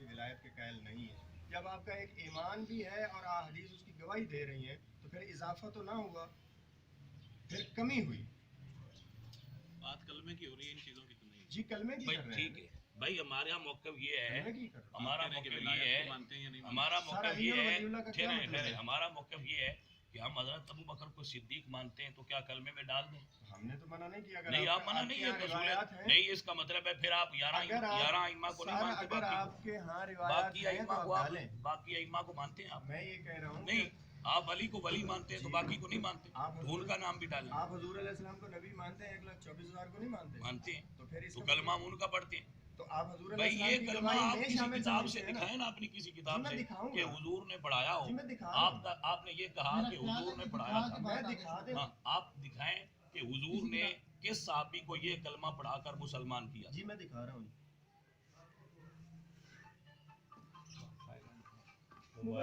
کی ولایت کے قائل نہیں ہیں. جب آپ کا ایک ایمان بھی ہے اور احادیث اس کی گواہی دے رہی ہیں تو پھر اضافہ تو نہ ہوا, پھر کمی ہوئی. بات کلمے کی ہو رہی ہے, ان چیزوں کی تو نہیں. جی کلمے کی کر رہے ہیں. ٹھیک ہے بھائی, ہمارا موقف یہ ہے, کلمے کی کر رہے ہیں. ہمارا موقف یہ ہے, مانتے ہیں یا نہیں؟ ہمارا سر موقف علی یہ اور ہے, ولی اللہ کا کیا مطلب ہے؟ ہمارا موقف یہ ہے کہ ہم حضرت ابو بکر کو صدیق مانتے ہیں, تو کیا کلمے میں ڈال دیں؟ ہم نے تو منع نہیں کیا. نہیں, آپ منع نہیں ہے, روایات ہیں. نہیں, اس کا مطلب ہے پھر آپ 11 ائمہ کو نہیں مانتے, اگر آپ کے ہاں روایات باقی ہیں تو ائمہ آپ کو, ڈالیں. باقی ائمہ کو مانتے ہیں آپ؟ میں یہ کہہ رہا ہوں نہیں, آپ علی کو ولی مانتے ہیں تو باقی کو نہیں مانتے, تو ان کا نام بھی ڈالیں. آپ حضور علیہ السلام کو نبی مانتے ہیں, 1,24,000 کو نہیں مانتے؟ مانتے ہیں, تو پھر اس تو کا کلمہ ان کا پڑھتے ہیں. تو آپ حضور علیہ بھائی السلام یہ کی کلمہ گواہی آپ میں کسی شامل کتاب سے سمجھتے ہیں نا. دکھائیں نا, اپنی کسی کتاب سے دکھاؤں کہ گا. حضور نے پڑھایا ہو. جی میں دکھا رہا ہوں. آپ نے یہ کہا کہ حضور نے پڑھایا تھا, میں دکھا دیں. ہاں, آپ دکھائیں کہ حضور نے کس صحابی کو یہ کلمہ پڑھا کر مسلمان کیا. جی میں دکھا رہا ہوں.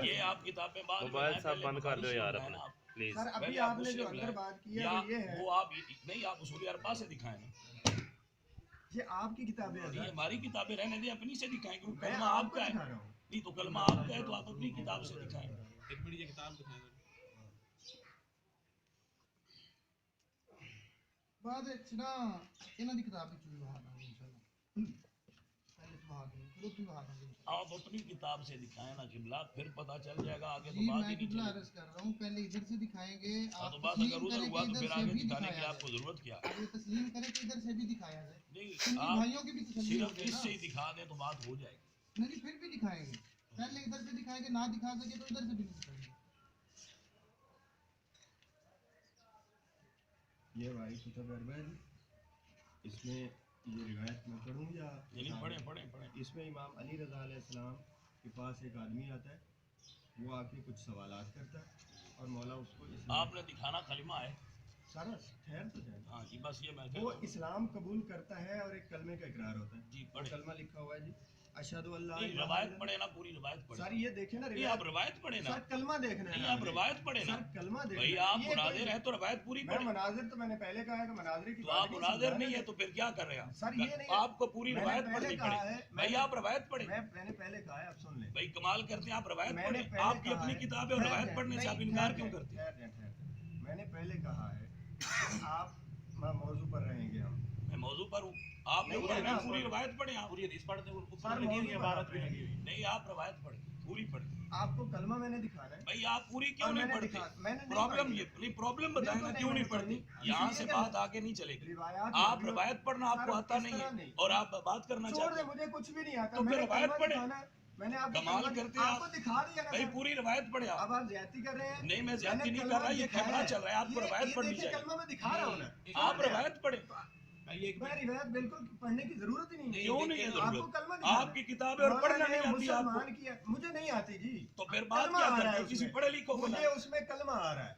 یہ آپ کتابیں بعد موبائل صاحب بند کر دو یار اپنا پلیز. سر ابھی آپ نے جو اندر بات کی ہے وہ یہ ہے, وہ آپ نہیں, آپ اصول اربعہ سے دکھائیں نا. یہ آپ کی کتابیں ہیں. نہیں, ہماری کتابیں رہنے دیں, اپنی سے دکھائیں, کیونکہ میں کلمہ آپ آپ کو کا ہے. دکھا رہا ہوں. نہیں تو کلمہ آپ کا ہے تو آپ اپنی کتاب سے دکھائیں. ایک منٹ, یہ کتاب دکھائیں. بعد نا انہاں دی کتاب وچ بھی وہاں داں انشاءاللہ. پہلے تو وہاں دیں, پھر تو وہاں دیں. آپ اپنی کتاب سے دکھائیں نا قبلہ, پھر پتہ چل جائے گا, آگے تو جی بات میں ہی نہیں قبلہ چلے گی. عرض کر رہا ہوں, پہلے ادھر سے دکھائیں گے, تو آپ بات اگر تسلیم ادھر کریں ہوا کہ تو ادھر پھر سے آگے بھی دکھانے کی دکھایا آپ کو جائے. ضرورت کیا؟ یہ تسلیم کریں کہ ادھر سے بھی دکھایا جائے. نہیں, ان آپ بھائیوں کی بھی تسلی ہو صرف جائے اس نا. سے ہی دکھا دیں تو بات ہو جائے گی. نہیں پھر بھی دکھائیں گے, پہلے ادھر سے دکھائیں گے, نہ دکھا سکے تو ادھر سے بھی دکھائیں گے. یہ بھائی کتاب اربعہ ہے, اس میں یہ روایت میں پڑھوں یا پڑھیں. اس میں امام علی رضا علیہ السلام کے پاس ایک آدمی آتا ہے, وہ آ کے کچھ سوالات کرتا ہے اور مولا اس کو آپ نے دکھانا کلمہ ہے. سارا ٹھہر تو جائے. ہاں جی, بس یہ میں وہ اسلام قبول کرتا ہے اور ایک کلمے کا اقرار ہوتا ہے. جی وہ کلمہ لکھا ہوا ہے جی, اشہد اللہ. روایت پڑھے نا, پوری روایت پڑھے. سر یہ دیکھیں نا, آپ روایت پڑھے نا, سر کلمہ دیکھنا ہے. نہیں, آپ روایت پڑھے نا. سر کلمہ دیکھنا بھائی آپ مناظر ہیں تو روایت پوری میں پڑھیں. مناظر تو میں نے پہلے کہا ہے کہ مناظر کی تو آپ مناظر نہیں ہے تو پھر کیا کر رہے ہیں سر؟ یہ نہیں, آپ کو پوری روایت پڑھنی پڑے. بھائی آپ روایت پڑھیں. میں نے پہلے کہا ہے, اب سن لیں. بھائی کمال کرتے ہیں, آپ روایت پڑھیں. آپ کی اپنی کتاب ہے اور روایت پڑھنے سے آپ انکار کیوں کرتے ہیں؟ میں نے پہلے کہا ہے کہ آپ موضوع پر رہیں گے. ہم میں موضوع پر ہوں, آپ نے پوری روایت پڑھیں. آپ پوری حدیث پڑھتے ہیں, عبارت بھی لگی ہوئی. نہیں, آپ روایت پڑھیں, پوری پڑھیں. آپ کو کلمہ میں نے دکھانا ہے. بھائی آپ پوری کیوں نہیں پڑھتے؟ پرابلم یہ نہیں, پرابلم بتائیں نا کیوں نہیں پڑھتے. یہاں سے بات آگے نہیں چلے گی. آپ روایت پڑھنا آپ کو آتا نہیں ہے اور آپ بات کرنا چاہتے ہیں. مجھے کچھ بھی نہیں آتا, تو پھر روایت پڑھیں. میں نے آپ کمال کرتے ہیں, آپ کو دکھا دیا نا. بھائی پوری روایت پڑھیں. اب آپ زیادتی کر رہے ہیں. نہیں, میں زیادتی نہیں کر رہا, یہ کیمرہ چل رہا ہے, آپ کو روایت پڑھنی چاہیے. کلمہ میں دکھا رہا ہوں نا, آپ روایت پڑھیں. میں روایت بالکل پڑھنے کی ضرورت ہی نہیں. کیوں نہیں ہے ضرورت؟ آپ کی کتابیں اور پڑھنا نہیں آتی آپ کو. مجھے نہیں آتی جی. تو پھر بات کیا کرتے ہیں کسی پڑھے لکھے کو؟ مجھے اس میں کلمہ آ رہا ہے,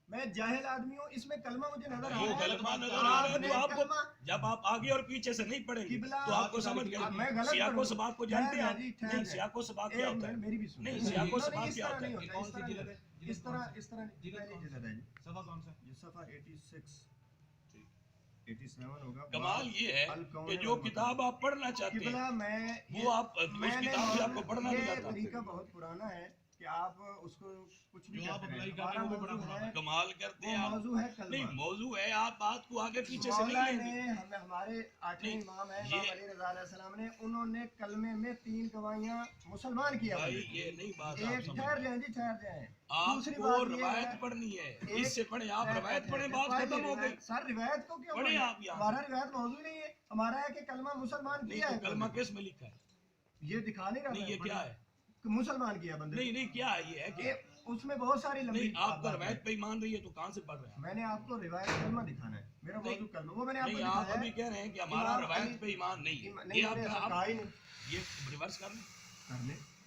میں جاہل آدمی ہوں, اس میں کلمہ مجھے نظر آ وہ رہا ہے. کلمہ نظر آ رہا ہے تو آپ کو, جب آپ آگے اور پیچھے سے نہیں پڑھیں گے تو آپ کو سمجھ گئے. سیاق و سباق کو جانتے ہیں آپ؟ نہیں, سیاق و سباق کیا ہوتا ہے؟ میری بھی سنیں. نہیں, سیاق و سباق کیا ہوتا ہے؟ اس طرح پہلی جلد ہے جی. صفحہ کون سا؟ یہ صفحہ 87 ہوگا. کمال یہ ہے کہ جو کتاب آپ پڑھنا چاہتے ہیں وہ آپ اس کتاب سے آپ کو پڑھنا نہیں یہ آتا. طریقہ بہت پرانا ہے کہ آپ اس کو کچھ بھی کمال کرتے ہیں آپ. موضوع ہے نہیں, کلمہ. موضوع ہے, آپ بات کو آگے پیچھے سے مولا نہیں لیں گے. نے ہمارے 8ویں امام ہیں امام علی رضا علیہ السلام نے, انہوں نے کلمے میں 3 گواہیاں مسلمان کیا. بھائی یہ نہیں بات ایک آپ سمجھ ٹھہر رہے جائیں جی, ٹھہر جائیں. آپ کو روایت پڑھنی ہے, اس سے پڑھیں. آپ روایت پڑھیں, بات ختم ہو گئی. سر روایت کو کیوں پڑھیں آپ یہاں. ہمارا روایت موضوع نہیں ہے, ہمارا ہے کہ کلمہ مسلمان کیا ہے. کلمہ کس میں لکھا ہے؟ یہ دکھا نہیں رہا. نہیں, یہ کیا ہے؟ مسلمان کیا بندے. نہیں, کیا ہے یہ ہے کہ اس میں بہت ساری لمبی. نہیں, آپ کا روایت پہ ایمان رہی ہے تو کہاں سے پڑھ رہے ہیں؟ میں نے آپ کو روایت کلمہ دکھانا ہے, میرا موضوع کلمہ, وہ میں نے آپ کو نہیں, دکھایا آپ ابھی کہہ رہے ہیں کہ ہمارا روایت پہ ایمان نہیں ہے. یہ آپ کہا ہی نہیں. یہ ریورس کر لیں.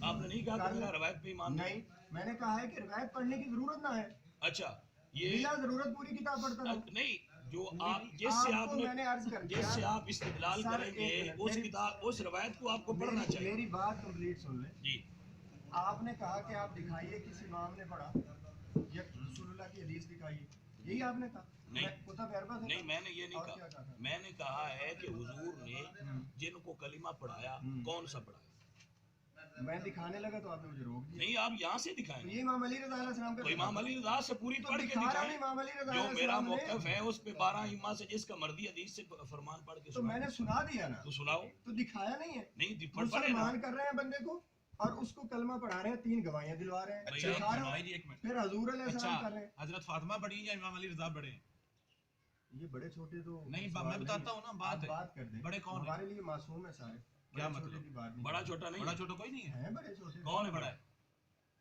آپ نے نہیں کہا کہ میرا روایت پہ ایمان نہیں, میں نے کہا ہے کہ روایت پڑھنے کی ضرورت نہ ہے. اچھا, یہ بلا ضرورت پوری کتاب پڑھتا ہوں. نہیں, جو آپ جس سے آپ استدلال کریں گے اس کتاب, اس روایت کو آپ کو پڑھنا چاہیے. میری بات کمپلیٹ سن لیں جی. آپ نے کہا کہ آپ دکھائیے کس امام نے پڑھا یا رسول اللہ کی حدیث دکھائیے, یہی آپ نے کہا. نہیں, میں نے یہ نہیں کہا. میں نے کہا ہے کہ حضور نے جن کو کلمہ پڑھایا کون سا پڑھایا؟ मैं दिखाने लगा तो आपने मुझे रोक दिया। नहीं, आप यहाँ से दिखाएं। ये इमाम अली रज़ा अलैहिस्सलाम का तो इमाम अली रज़ा से पूरी तो पढ़ के दिखा रहा हूं दिखाएं। इमाम अली रज़ा जो मेरा अलैहिस्सलाम ने, मौक़िफ़ है उस पे 12 इमाम से जिसका मर्जी हदीस से फरमान पढ़ के तो सुनाओ। मैंने सुना दिया ना, तो सुनाओ। तो दिखाया नहीं है। नहीं पढ़े ना। मुसलमान कर रहे हैं बंदे को और उसको कलमा पढ़ा रहे हैं, 3 गवाहियां दिलवा रहे हैं, भाई, दिखा आप रहे भाई हैं, जी, एक मिनट। फिर हजूर अलैहिस्सलाम कर रहे हैं। हजरत फातिमा बड़ी या इमाम अली रज़ा बड़े हैं? ये बड़े छोटे तो नहीं, सवाल मैं बताता हूँ ना, बात आप है। बात कर दें, बड़े कौन हैं? हमारे लिए मासूम है सारे। क्या बड़े मतलब? छोटे की बात नहीं, बड़ा छोटा नहीं बड़ा है। छोटा कोई नहीं है। है बड़े छोटे। कौन है बड़ा है?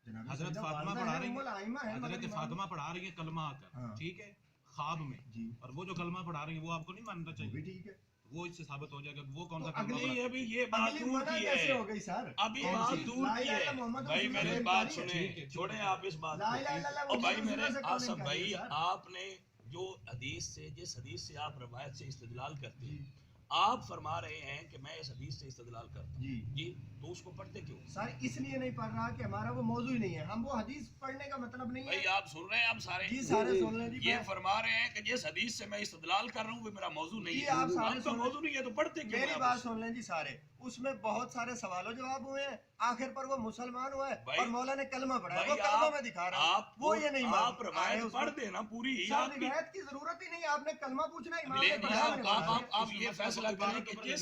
जनाब हजरत सैयदा फातिमा वालदा पढ़ा है, रही उम्मुल आइमा है, हजरत मगर इमाम- फातिमा पढ़ा रही है कलमा आकर, हाँ। ठीक है, ख्वाब में। जी, और वो जो कलमा पढ़ा रही है वो आपको नहीं मानना वो चाहिए? भी ठीक है। वो इससे साबित हो जाएगा कि वो कौन तो सा कलमा अगली पढ़ा- नहीं, अभी ये बात अगली दूर मना की कैसे हो है। गई सर? अभी कौन बात सी? दूर ला की इलाहा है। इल्लल्लाह मोहम्मद भाई रसूलुल्लाह मेरी से बात इनकारी है। सुने, ठीक है, छोड़े आप इस बात ला को। इलाहा इल्लल्लाह और भाई मोहम्मद मेरे रसूलुल्लाह से कौन आसफ इनकारी भाई, है सर? आपने जो हदीस से, जिस हदीस से आप रवायत से इस्तेदलाल करते हैं, आप फरमा रहे हैं कि मैं इस हदीस से इस्तेदलाल करता हूँ जी जी, तो उसको पढ़ते क्यों? सर इसलिए नहीं पढ़ रहा कि हमारा वो मौजू ही नहीं है, हम वो हदीस पढ़ने का मतलब नहीं भाई है। आप सुन रहे हैं, आप सारे जी सारे सुन लें जी, ये मैं- फरमा रहे हैं कि जिस हदीस से मैं इस्तेदलाल कर रहा हूँ वो मेरा मौजू नहीं जी, है। आप सारे आपका सुन लें। मौजू नहीं है तो पढ़ते क्यों? मेरी आप बात उससे? सुन लें जी सारे, उसमें बहुत सारे सवालों जवाब हुए हैं, आखिर पर वो मुसलमान हुआ है भाई- और मौला ने कलमा पढ़ा है, भाई वो कलमा आप- में दिखा रहा है, आप वो ये नहीं आप मानते। रवायत आए पढ़ उसमें- देना पूरी सर आपकी। रिवायत की जरूरत ही नहीं है, आपने कलमा पूछना है, इमाम ने लेकिन पढ़ाया, मैंने पढ़ा आप दिया। ये फैसला करें कि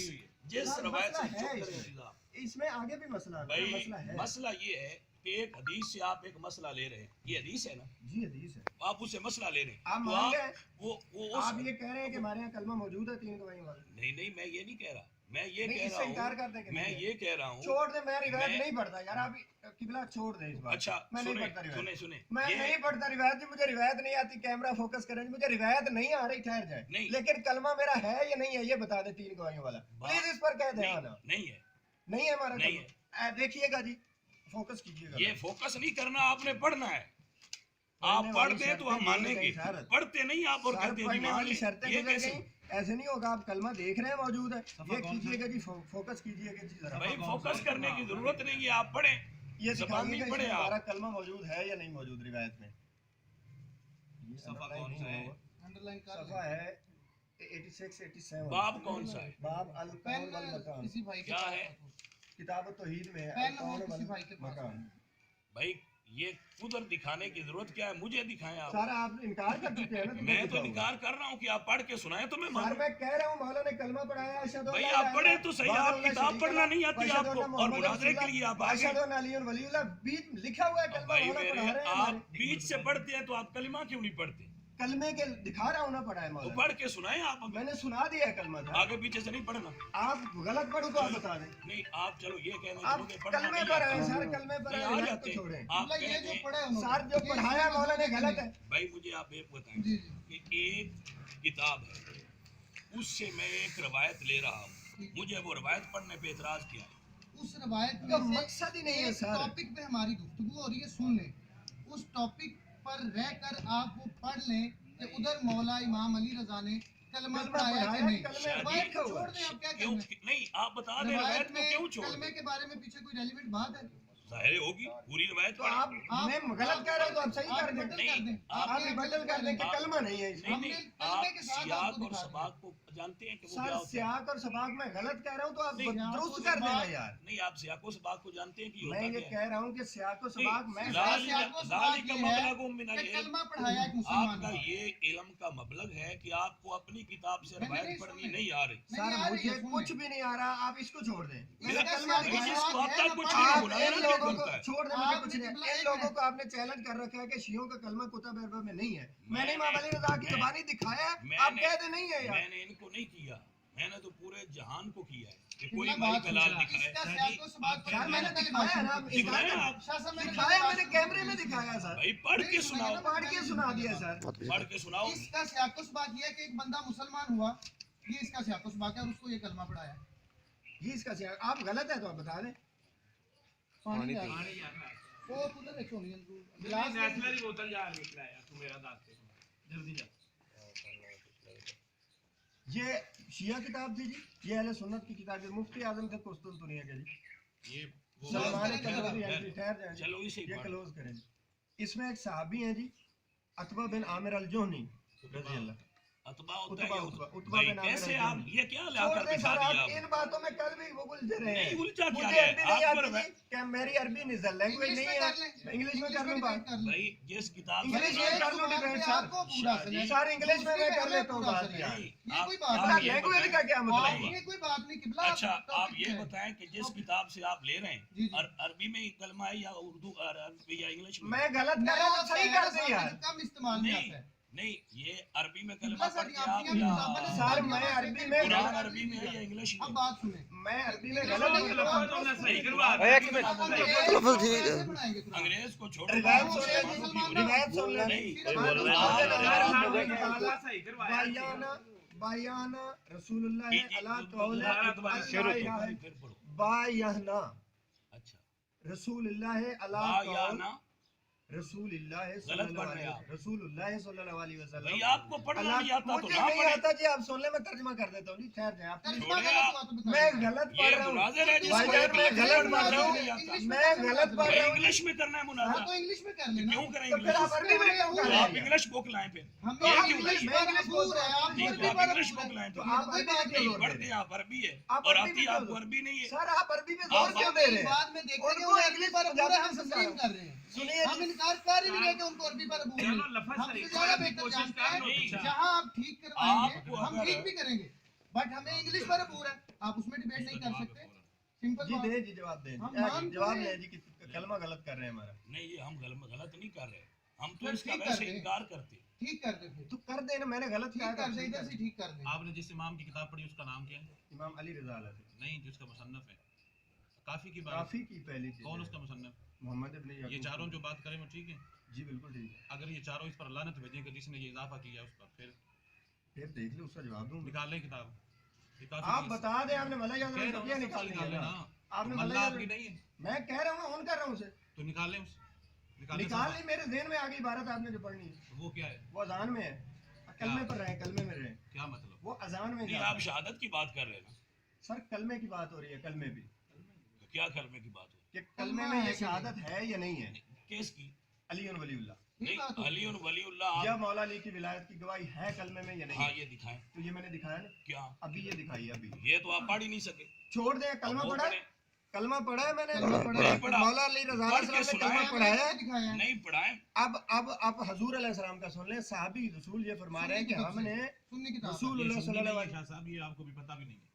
जिस सर, रवायत से मसला है चुप करें इसमें। अजीज आप। इसमें आगे भी मसला है, भाई मसला है। मसला ये है कि एक हदीस से आप एक मसला ले रहे हैं, ये हदीस है ना, जी हदीस है, आप उससे मसला ले रहे हैं, आप तो मान गए? आप वो आप ये कह रहे हैं कि हमारे यहाँ कलमा मौजूद है 3 गवाही वाला? नहीं मैं ये नहीं कह रहा, मैं ये नहीं, कह इससे इनकार रहा कर दें कि हूँ, मैं नहीं है। ये कह रहा हूँ। छोड़ दे, मैं रिवायत मैं- नहीं पढ़ता यार, आप किबला छोड़ दे इस बात। अच्छा मैं नहीं सुने पढ़ता रिवायत। सुने मैं ये नहीं पढ़ता रिवायत जी, मुझे रिवायत नहीं आती, कैमरा फोकस करें जी, मुझे रिवायत नहीं आ रही, ठहर जाए। नहीं। लेकिन कलमा मेरा है या नहीं है ये बता दे 3 गवाहियों वाला, प्लीज इस पर कह दे। हाँ ना, नहीं है, नहीं है हमारा नहीं कलमा। देखिएगा जी, फोकस कीजिएगा। ये फोकस नहीं करना, आपने पढ़ना है। आप पढ़ने पढ़ वाली दे तो हम शर्तें मानेंगे, गुजर गई सर। पढ़ते नहीं आप और सर, कहते हैं जी पढ़ने मान वाली ली। शर्तें ये गुजर कैसे? गई, ऐसे नहीं होगा। आप कलमा देख रहे हैं मौजूद है, सफा ये कौन सा? कीजिएगा जी, फोकस कीजिएगा जी जरा। भाई फोकस करने की जरूरत नहीं है, आप पढ़ें। ये जबान दिखाइएगा नहीं पढ़े इसमें आप। हमारा कलमा मौजूद है या नहीं मौजूद रिवायत में। ये सफा underline कौन नहीं सा है? होगा। अंडरलाइन कर सफा है 86 87। बाब कौन सा है? बाब अल कौल वल पहले मकान, किसी भाई के क्या पास है? था। किताब तौहीद में है पहले अल कौल वो किसी वल भाई के पास मकान। भाई ये उधर दिखाने की जरूरत क्या है, मुझे दिखाएं आप। सर आप इनकार कर चुके हैं ना, मैं तो दिखाऊंगा। इनकार कर रहा हूँ कि आप पढ़ के सुनाए तो मैं सर मानूं। मैं कह रहा हूँ मौला ने कलमा पढ़ाया, अशहदु भाई अल्ला आप इलाहा पढ़े इल्लल्लाह तो सही, व आप अल्लाह किताब शरीका पढ़ना नहीं ला, आती व अशहदु आपको, अन्ना और मुहम्मद मुनाज़रे के लिए आप आगे। अशहदु अन्ना अली वलीउल्लाह, बीच लिखा हुआ है कलमा, भाई मौला मेरे, पढ़ा रहे हैं आप हमारे। बीच से पढ़ते हैं तो आप कलिमा क्यों नहीं पढ़ते? कलमे के दिखा रहा हूँ ना पढ़ा है तो मौला। पढ़ के सुनाए आप हमें। मैंने सुना दिया है कलमा था। आगे पीछे से नहीं पढ़ना। आप गलत पढ़ो तो आप बता दें। नहीं आप चलो ये कहने आप चलोगे पढ़ना कलमे नहीं पर आता। है सर, कलमे पर नहीं है, आ रिवायत जाते को छोड़ें। आप मतलब ये कहते जो हैं- पढ़े उन्होंने, सर जो ये पढ़ाया इसमें मौला ने मौजूद गलत नहीं। है। भाई मुझे आप एक बताएं जी जी कि एक किताब है, उससे मैं एक रवायत ले रहा हूँ, मुझे वो रवायत पढ़ने पे एतराज किया है। उस रवायत का में से मकसद ही नहीं है एक सर। टॉपिक पे हमारी गुफ्तगू हो रही है, सुन लें। उस टॉपिक पर रहकर आप वो पढ़ लें कि उधर मौला इमाम अली रजा ने कलमा कलमा पढ़ाया कि पढ़ाया, नहीं। कलमे रवायत लिखा हुआ छोड़ दें, आप क्या क्यों करना है? नहीं आप बता दें रवायत रवायत को में क्यों छोड़ कलमे दें? के बारे में पीछे कोई रेलिवेंट बात है? जाहिर होगी पूरी रवायत तो पढ़ें। आप मैं गलत कह रहे हो तो आप सही आप कर दें। रिबटल कर दें। आप रिबटल कर दें कि कलमा नहीं है इसमें। नहीं हमने आप कलमे के साथ सियाक आपको और दिखा सबाक को जानते हैं कि वो सर क्या होता है? सियाक और सबाक में गलत कह रहा हूँ तो आप नहीं, दुरुस्त कर देना यार। नहीं आप सियाक और सबाक को जानते हैं कि मैं होता ये क्या है? कह रहा हूँ कि सियाक और सबाक मैं नहीं, लाल- ज़ालिका आपको सवाल ज़ालिका ये है मबलगुम मिनल कि इल्म। कलमा पढ़ाया एक मुसलमान आपका ने। ये इल्म का मबलग है कि आपको अपनी किताब से मैंने रवायत नहीं पढ़नी सुनी। नहीं आ रही। नहीं, सर आ रही मुझे है, सुन कुछ लें। भी नहीं आ रहा, आप इसको छोड़ दें। इसका मैंने कलमा सियाक दिखाया। जिसको है आता ना, कुछ पढ़- नहीं आप बोला इन ना, लोगों बनता को है। छोड़ दें, मुझे आप कुछ मुझे नहीं। बुलाएं इन ना। लोगों को आपने चैलेंज कर रखा है कि शियों का कलमा कुतुब अरबा में नहीं है। मैंने इमाम अली रज़ा की ज़बानी दिखाया है, आप मैंने- कह दे नहीं है यार। मैंने इनको नहीं किया, मैंने तो पूरे जहान को किया है कि कोई इतना भाई बात कलाल सुना। दिखाए। इसका सियाको सबाक यार मैंने पढ़ने की दिखाया बात ना, सुनी। दिखाया दिखाया आप? शाह साहब, मैंने दिखाया, बात मैंने सुनी। कैमरे में दिखाया सर। भाई पढ़ के नहीं, सुनाओ, मैंने पढ़ के सुना दिया सर। पढ़ के सुनाओ। इसका सियाको सबाक ये है कि एक बंदा मुसलमान हुआ, ये इसका सियाको सबाक है और उसको ये कलमा पढ़ाया। ये इसका सियाक, आप गलत है तो आप बता दें। पानी जा रहा है। वो खुद देखो नहीं गिलास नेशनल की बोतल जा निकला है तू मेरा दांत से जल्दी जा। ये शिया किताब थी जी, ये अहले सुन्नत की किताब है, मुफ्ती आजम तक कुस्तुनतुनिया के जी। ये वो सलमान करें, कदरी खैर, एंट्री, ठहर जाएं जी। चलो इसे ये पढ़। क्लोज करें जी। इसमें एक सहाबी हैं जी, अतबा बिन आमिर अल-जोहनी रज़ी अल्लाह। अतबा होता है उतबा, या उतबा, उतबा? उतबा भाई बिन आमिर कैसे अल-जोहनी। आप ये क्या छोड़ लाकर दें बिठा सर, दिया आप इन बातों में कल भी वो उलझे रहे हैं। नहीं उलझा क्या मुझे है? अभी नहीं आप आती पर जी, میری عربی نہیں لینگویج نہیں ہے، انگلش میں کر لوں بات، بھائی جس کتاب انگلش میں کر لوں ڈیبیٹ سر انگلش میں کر لیتا ہوں بات یار، یہ کوئی بات نہیں، لینگویج کا کیا مطلب ہے؟ یہ کوئی بات نہیں قبلہ، اچھا آپ یہ بتائیں کہ جس کتاب سے آپ لے رہے ہیں عربی میں کلمہ ہے یا اردو یا انگلش میں غلط کر رہا ہوں صحیح کر دیں یار، کم استعمال میں آتا ہے. نہیں یہ عربی میں کلمہ پڑھتے ہیں آپ سر یا میں عربی میں قرآن عربی میں ہے یا انگلش اب میں؟ بات سنیں، میں عربی میں غلط انگریز کو چھوڑو روایت سن لیں جی، روایت سن لیں بایانا رسول اللہ علیہ قول بایانا اچھا رسول اللہ علیہ قول رسول اللہ صلی غلط اللہ پڑھ رہے علیہ آپ. رسول اللہ صلی اللہ علیہ وسلم. بھئی آپ کو پڑھنا نہیں آتا تو مجھے نہ نہیں پڑھیں. آتا جی، آپ سن لیں میں ترجمہ کر دیتا ہوں جی، ٹھہر جائیں آپ. ترجمہ چھوڑے غلط آپ. ہوا تو بتا میں دیں. غلط پڑھ یہ رہا ہوں مناظر ہے جس بھائی کو جان، میں غلط پڑھ رہا ہوں، میں غلط پڑھ رہا ہوں. انگلش میں کرنا ہے ہاں مناظرہ تو انگلش میں کر لینا. کیوں کریں تو پھر آپ انگلش؟ عربی میں کیوں کر تو رہے آپ ہیں؟ انگلش بک لائیں پھر ہم یہ آپ کیوں انگلش نہیں؟ پر عبور ہے، آپ نہیں عربی تو آپ پر انگلش عبور بک لائیں ہے. تو تو آپ کوئی عربی بات میں نہیں. کیوں زور دے پڑھتے رہے ہیں آپ عربی ہے آپ اور عربی آتی میں آپ کیوں؟ کو عربی نہیں ہے. سر آپ عربی میں زور آپ کیوں دے رہے ہیں؟ بعد میں دیکھیں ان کہ کو وہ عربی انگلش پر عبور ہے، ہم سمجھا تسلیم کر رہے ہیں. سنیے ہم جی، انکار کر ہی نہیں رہے کہ ان کو عربی پر عبور ہے. ہم سے زیادہ بہتر جانتے ہیں جہاں آپ ٹھیک کروائیں گے ہم ٹھیک بھی کریں گے، بٹ ہمیں انگلش پر عبور ہے. آپ اس میں ڈیبیٹ نہیں کر سکتے. سمپل جی بات. دے جی جواب دیں ہم جی، مان جواب رہے لیں ہیں. جی کہ کلمہ غلط کر رہے ہیں ہمارا. نہیں یہ ہم غلط نہیں کر رہے، ہم تو پھر اس کا ٹھیک کر ویسے دیں. انکار کرتے ہیں. ٹھیک کر دیں پھر. تو کر دیں نا، میں نے غلط کہا ٹھیک کر دیں، ادھر سے ٹھیک کر دیں. آپ نے جس امام کی کتاب پڑھی اس کا نام کیا ہے؟ امام علی رضا علیہ نہیں جو اس کا مصنف ہے. کافی کی بات کافی کی پہلی چیز کون ہے. اس کا مصنف؟ محمد ابن یعقوب. یہ چاروں جو بات کریں وہ ٹھیک ہے؟ جی بالکل ٹھیک ہے. اگر یہ چاروں اس پر لعنت بھیجیں کہ جس نے یہ اضافہ کیا اس پر پھر دیکھ لیں اس کا جواب دوں. نکال لیں کتاب. آپ بتا دیں، آپ نے ملا یاد رکھا نکال لینا. آپ نے اللہ ملا آپ کی نہیں ہے میں کہہ رہا ہوں، آن کر رہا ہوں اسے. تو نکال لیں اس نکال لی، میرے ذہن میں آگے عبارت آپ نے جو پڑھنی ہے وہ کیا ہے؟ وہ اذان میں ہے. کلمے پر رہے، کلمے میں رہے. کیا مطلب؟ وہ اذان میں نہیں جاتا آپ ہے. شہادت کی بات کر رہے ہیں نا، سر کلمے کی بات ہو رہی ہے، کلمے بھی تو کیا کلمے کی بات ہو کہ کلمے میں یہ شہادت ہے یا نہیں ہے. کیس کی؟ علی ولی اللہ، نہیں علی ولی اللہ یا مولا علی کی ولایت کی گواہی ہے کلمے میں یا نہیں. ہاں یہ دکھائیں. تو یہ میں نے دکھایا نا، کیا ابھی یہ دکھائی. ابھی یہ تو آپ پڑھ ہی نہیں سکے. چھوڑ دیں. کلمہ وہ پڑھا ہے، پڑھیں. کلمہ پڑھا ہے میں نے. نہیں پڑھا. مولا علی رضا علیہ السلام نے کلمہ پڑھایا ہے. دکھایا ہے. نہیں پڑھائیں. اب آپ حضور علیہ السلام کا سن لیں. صحابی رسول یہ فرما رہے ہیں کہ ہم نے سننے کی رسول اللہ صلی اللہ علیہ شاہ صاحب یہ آپ کو بھی پتہ بھی نہیں ہے.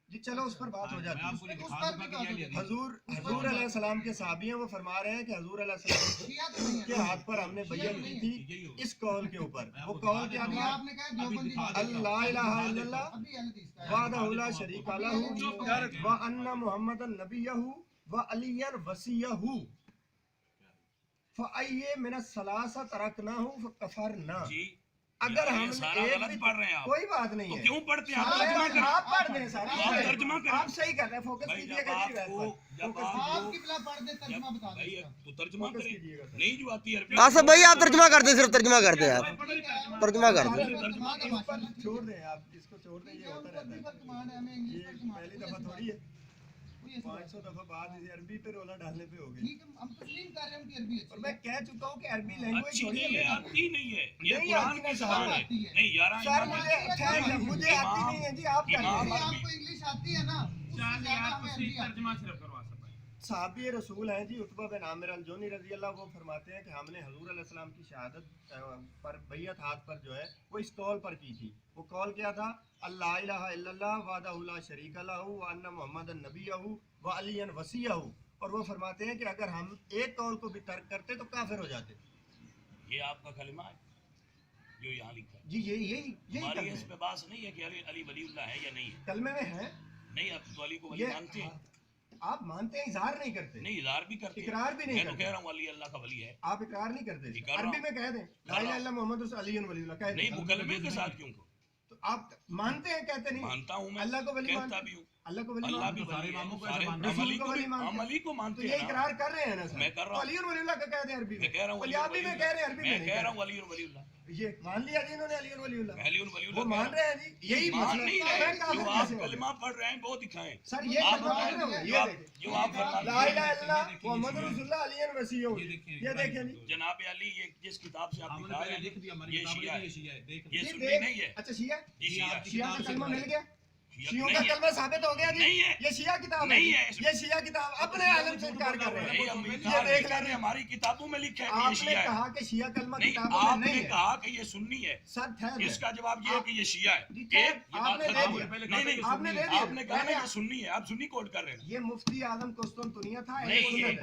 جی چلو اس پر بات ہو میں جاتی آپ کو یہ ہے. دکھا دوں گا کہ یہ لیا حضور علیہ السلام کے صحابی ہیں، وہ فرما رہے ہیں کہ حضور علیہ السلام شیعہ تو نہیں کے ہے. ہاتھ پر ہم نے بیعت کی تھی اس قول کے اوپر. وہ قول کیا ابھی تھا؟ آپ نے کہا دیوبندی بات. اللہ الہ الا اللہ ابھی حدیث کا ہے. وحدہ لا شریک لہ وان محمد نبیہ وعلی وصیہ فأی من الثلاثہ ترکناہ فکفرنا. جی اگر یہ ہم سارا ایک غلط بھی پڑھ رہے ہیں آپ. کوئی بات نہیں تو ہے. کیوں پڑھتے ہیں آپ؟ آپ ترجمہ کریں. آپ پڑھ دیں سر. آپ ترجمہ کریں. آپ صحیح کر رہے ہیں. فوکس بھائی کیجیے جب گا آپ جی روایت کو پر. جب فوکس آپ آپ کو کی بلا پڑھ دے، ترجمہ بتا بھائی دیں. تو ترجمہ فوکس کریں. کیجیے گا سر. نہیں جو آتی عربی آصف بھائی آپ ترجمہ کر دیں، صرف ترجمہ کر دیں. آپ ترجمہ کر دیں. اس پر چھوڑ دیں، آپ اس کو چھوڑ دیں. یہ ہوتا رہتا ہے. یہ پہلی دفعہ تھوڑی ہے. 500 دفعہ بعد اسے عربی پہ رولا ڈالنے پہ ہو گئی. ٹھیک ہے، ہم تسلیم کر رہے ہیں ان کی عربی اور اچھی میں ہے. کہہ چکا ہوں کہ عربی لینگویج اچھی تھوڑی نہیں ہے، ہے. آتی نہیں ہے. یہ نہیں قرآن آتی کی نہیں، زبان ہے. آتی ہے. نہیں 11 سر مجھے آتی نہیں ہے جی. آپ کر امام رہے ہیں. آپ کو انگلش آتی ہے نا، اس سے زیادہ ہمیں عربی آتی ہے. صحابی رسول ہیں جی عتبہ بن عامر الجونی رضی اللہ. وہ فرماتے ہیں کہ ہم نے حضور علیہ السلام کی شہادت پر بیعت ہاتھ پر جو ہے وہ اس قول پر کی تھی. وہ قول کیا تھا؟ اللہ الہ الا اللہ وحدہ لا شریک لہ وان محمد نبیہ وعلی وصیہ. اور وہ فرماتے ہیں کہ اگر ہم ایک قول کو بھی ترک کرتے تو کافر ہو جاتے. یہ آپ کا کلمہ ہے جو یہاں لکھا ہے. جی یہی ہماری کلمہ اس پہ بحث نہیں ہے کہ علی ولی اللہ ہے یا نہیں ہے. کلمے میں ہے. نہیں آپ تو علی کو ولی مانتے ہیں. آپ مانتے ہیں، اظہار نہیں کرتے. نہیں اظہار بھی کرتے ہیں. اقرار بھی نہیں میں تو کرتے. کہہ رہا ہوں علی اللہ کا ولی ہے. آپ اقرار نہیں کرتے. کر رہا عربی ہوں. میں کہہ دیں لا الہ الا اللہ محمد رسول علی ولی اللہ کہہ دیں. نہیں مکلمے کے ساتھ کیوں کو تو آپ مانتے ہیں، کہتے نہیں. مانتا ہوں میں، اللہ کو ولی کہتا مانتے بھی ہوں. اللہ کو ولی اللہ مانتے بھی ہیں. ولی اماموں ہے. کو سارے ایسا مانتے ہیں. عملی کو رسول کو ولی مانتے ہیں. ہم علی کو تو مانتے یہ ہیں نا. اقرار کر رہے ہیں نا سر. میں کر رہا ہوں. علی ولی اللہ کا کہہ دیں عربی میں کہہ رہا ہوں علی عربی میں کہہ رہے ہیں، عربی میں میں نہیں کہہ رہا کہہ ہوں علی ولی اللہ. یہ مان لیا جی انہوں نے علی ولی اللہ. علی ولی اللہ وہ مان رہے ہیں جی. یہی مان مسئلہ نہیں ہے. رہے. میں کافر جو کیسے آپ ہو گیا؟ کلمہ پڑھ رہے ہیں وہ دکھائیں. سر یہ آپ کلمہ بتائیں. پڑھ رہے ہو. جو یہ آپ دیکھیں جو آپ لا فرماتے الہ ہیں. الا اللہ محمد رسول اللہ علی وصیہ. یہ دیکھیں جی. جناب علی یہ جس کتاب سے آپ ہم نے دکھا پہلے رہے لکھ دیا ہیں ہماری یہ کتاب شیعہ میں ہے. یہ شیعہ ہے. دیکھ یہ لیں. سنی نہیں ہے. اچھا شیعہ یہ شیعہ ہے. شیعہ کا کلمہ مل گیا. शियों का कलमा साबित हो गया जी। नहीं है। ये शिया किताब नहीं है है। ये शिया किताब अपने आलम से इनकार कर रहे नहीं, हैं। हम ये इनकार देख नहीं कर रहे, हमारी किताबों में लिखा है कि ये आपने शिया है। कहा कि शिया कलमा नहीं, किताबों में आपने नहीं है। कहा कि ये सुन्नी है, सर ठहर इसका जवाब ये है कि ये शिया है। जी, एक ठहर, ये बात आपने दे खत्म दिया। हो गई। नहीं नहीं, आपने दे दिया। आपने कहा ना मैंने- कि सुन्नी है, आप सुन्नी कोट कर रहे हैं। ये मुफ्ती आजम कुस्तुनतुनिया था नहीं, सुन्नत ये है।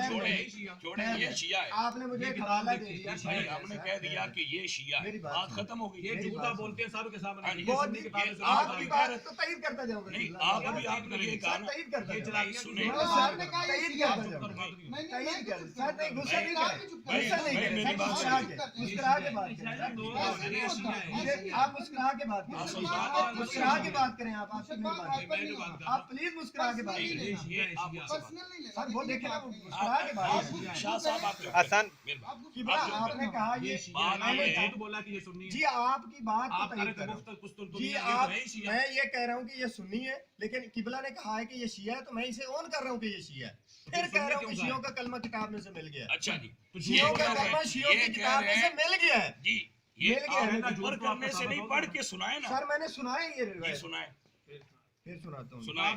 छोड़े ये शिया है। आपने मुझे एक हवाला दे दिया। भाई हमने कह दिया कि ये शिया है, मेरी बात बात सुनो। खत्म हो गई। ये झूठा बोलते हैं सबके सामने। हाँ, ये बहुत सुन्नी ही- के बारे में आपकी बात कर बात रहे तो तईद करता जाऊंगा। नहीं, आप अभी आपने ये कहा ना, तईद करता ये जाऊंगा। चलाइए सुने। सर ने कहा ये तईद शिया करता है। जाऊंगा। नहीं, तईद कर नहीं, सर नहीं गुस्सा नहीं भाई, करें भाई, गुस्सा नहीं भाई, करें मेरी सर, बात मुस्कुरा सुनिए। के मुस्कुरा के बात करें आप मुस्कुरा के बात करें असल बात आप मुस्कुरा के बात करें आप आपकी मेहरबानी आप प्लीज मुस्कुरा के बात नहीं, करें ये आप मुझसे बात पर्सनल नहीं लेना। सर वो देखे ना वो मुस्कुरा के बात करें शाह साहब आप चुप आसान करें। मेहरबानी। कि बड़ा आपने कहा ये मैंने कहा- बोला कि ये सुन्नी जी आपकी बात तो तईद कर रहा हूं। जी आप मैं ये कह रहा हूँ कि ये सुन्नी है लेकिन किबला ने कहा है कि ये शिया है तो मैं इसे ऑन कर रहा हूँ कि ये शिया है फिर कह रहा हूँ कि शियों का कलमा किताब में से मिल गया है। अच्छा जी, शियों ये का कह रहे कलमा हैं- शियों ये की कह किताब में रहे से हैं- मिल गया है जी, ये मिल गया है। आप ऊपर करने से नहीं, पढ़ के सुनाए ना। सर मैंने सुना है ये ये रिवायत सुनाए, फिर सुनाता हूँ सुनाए,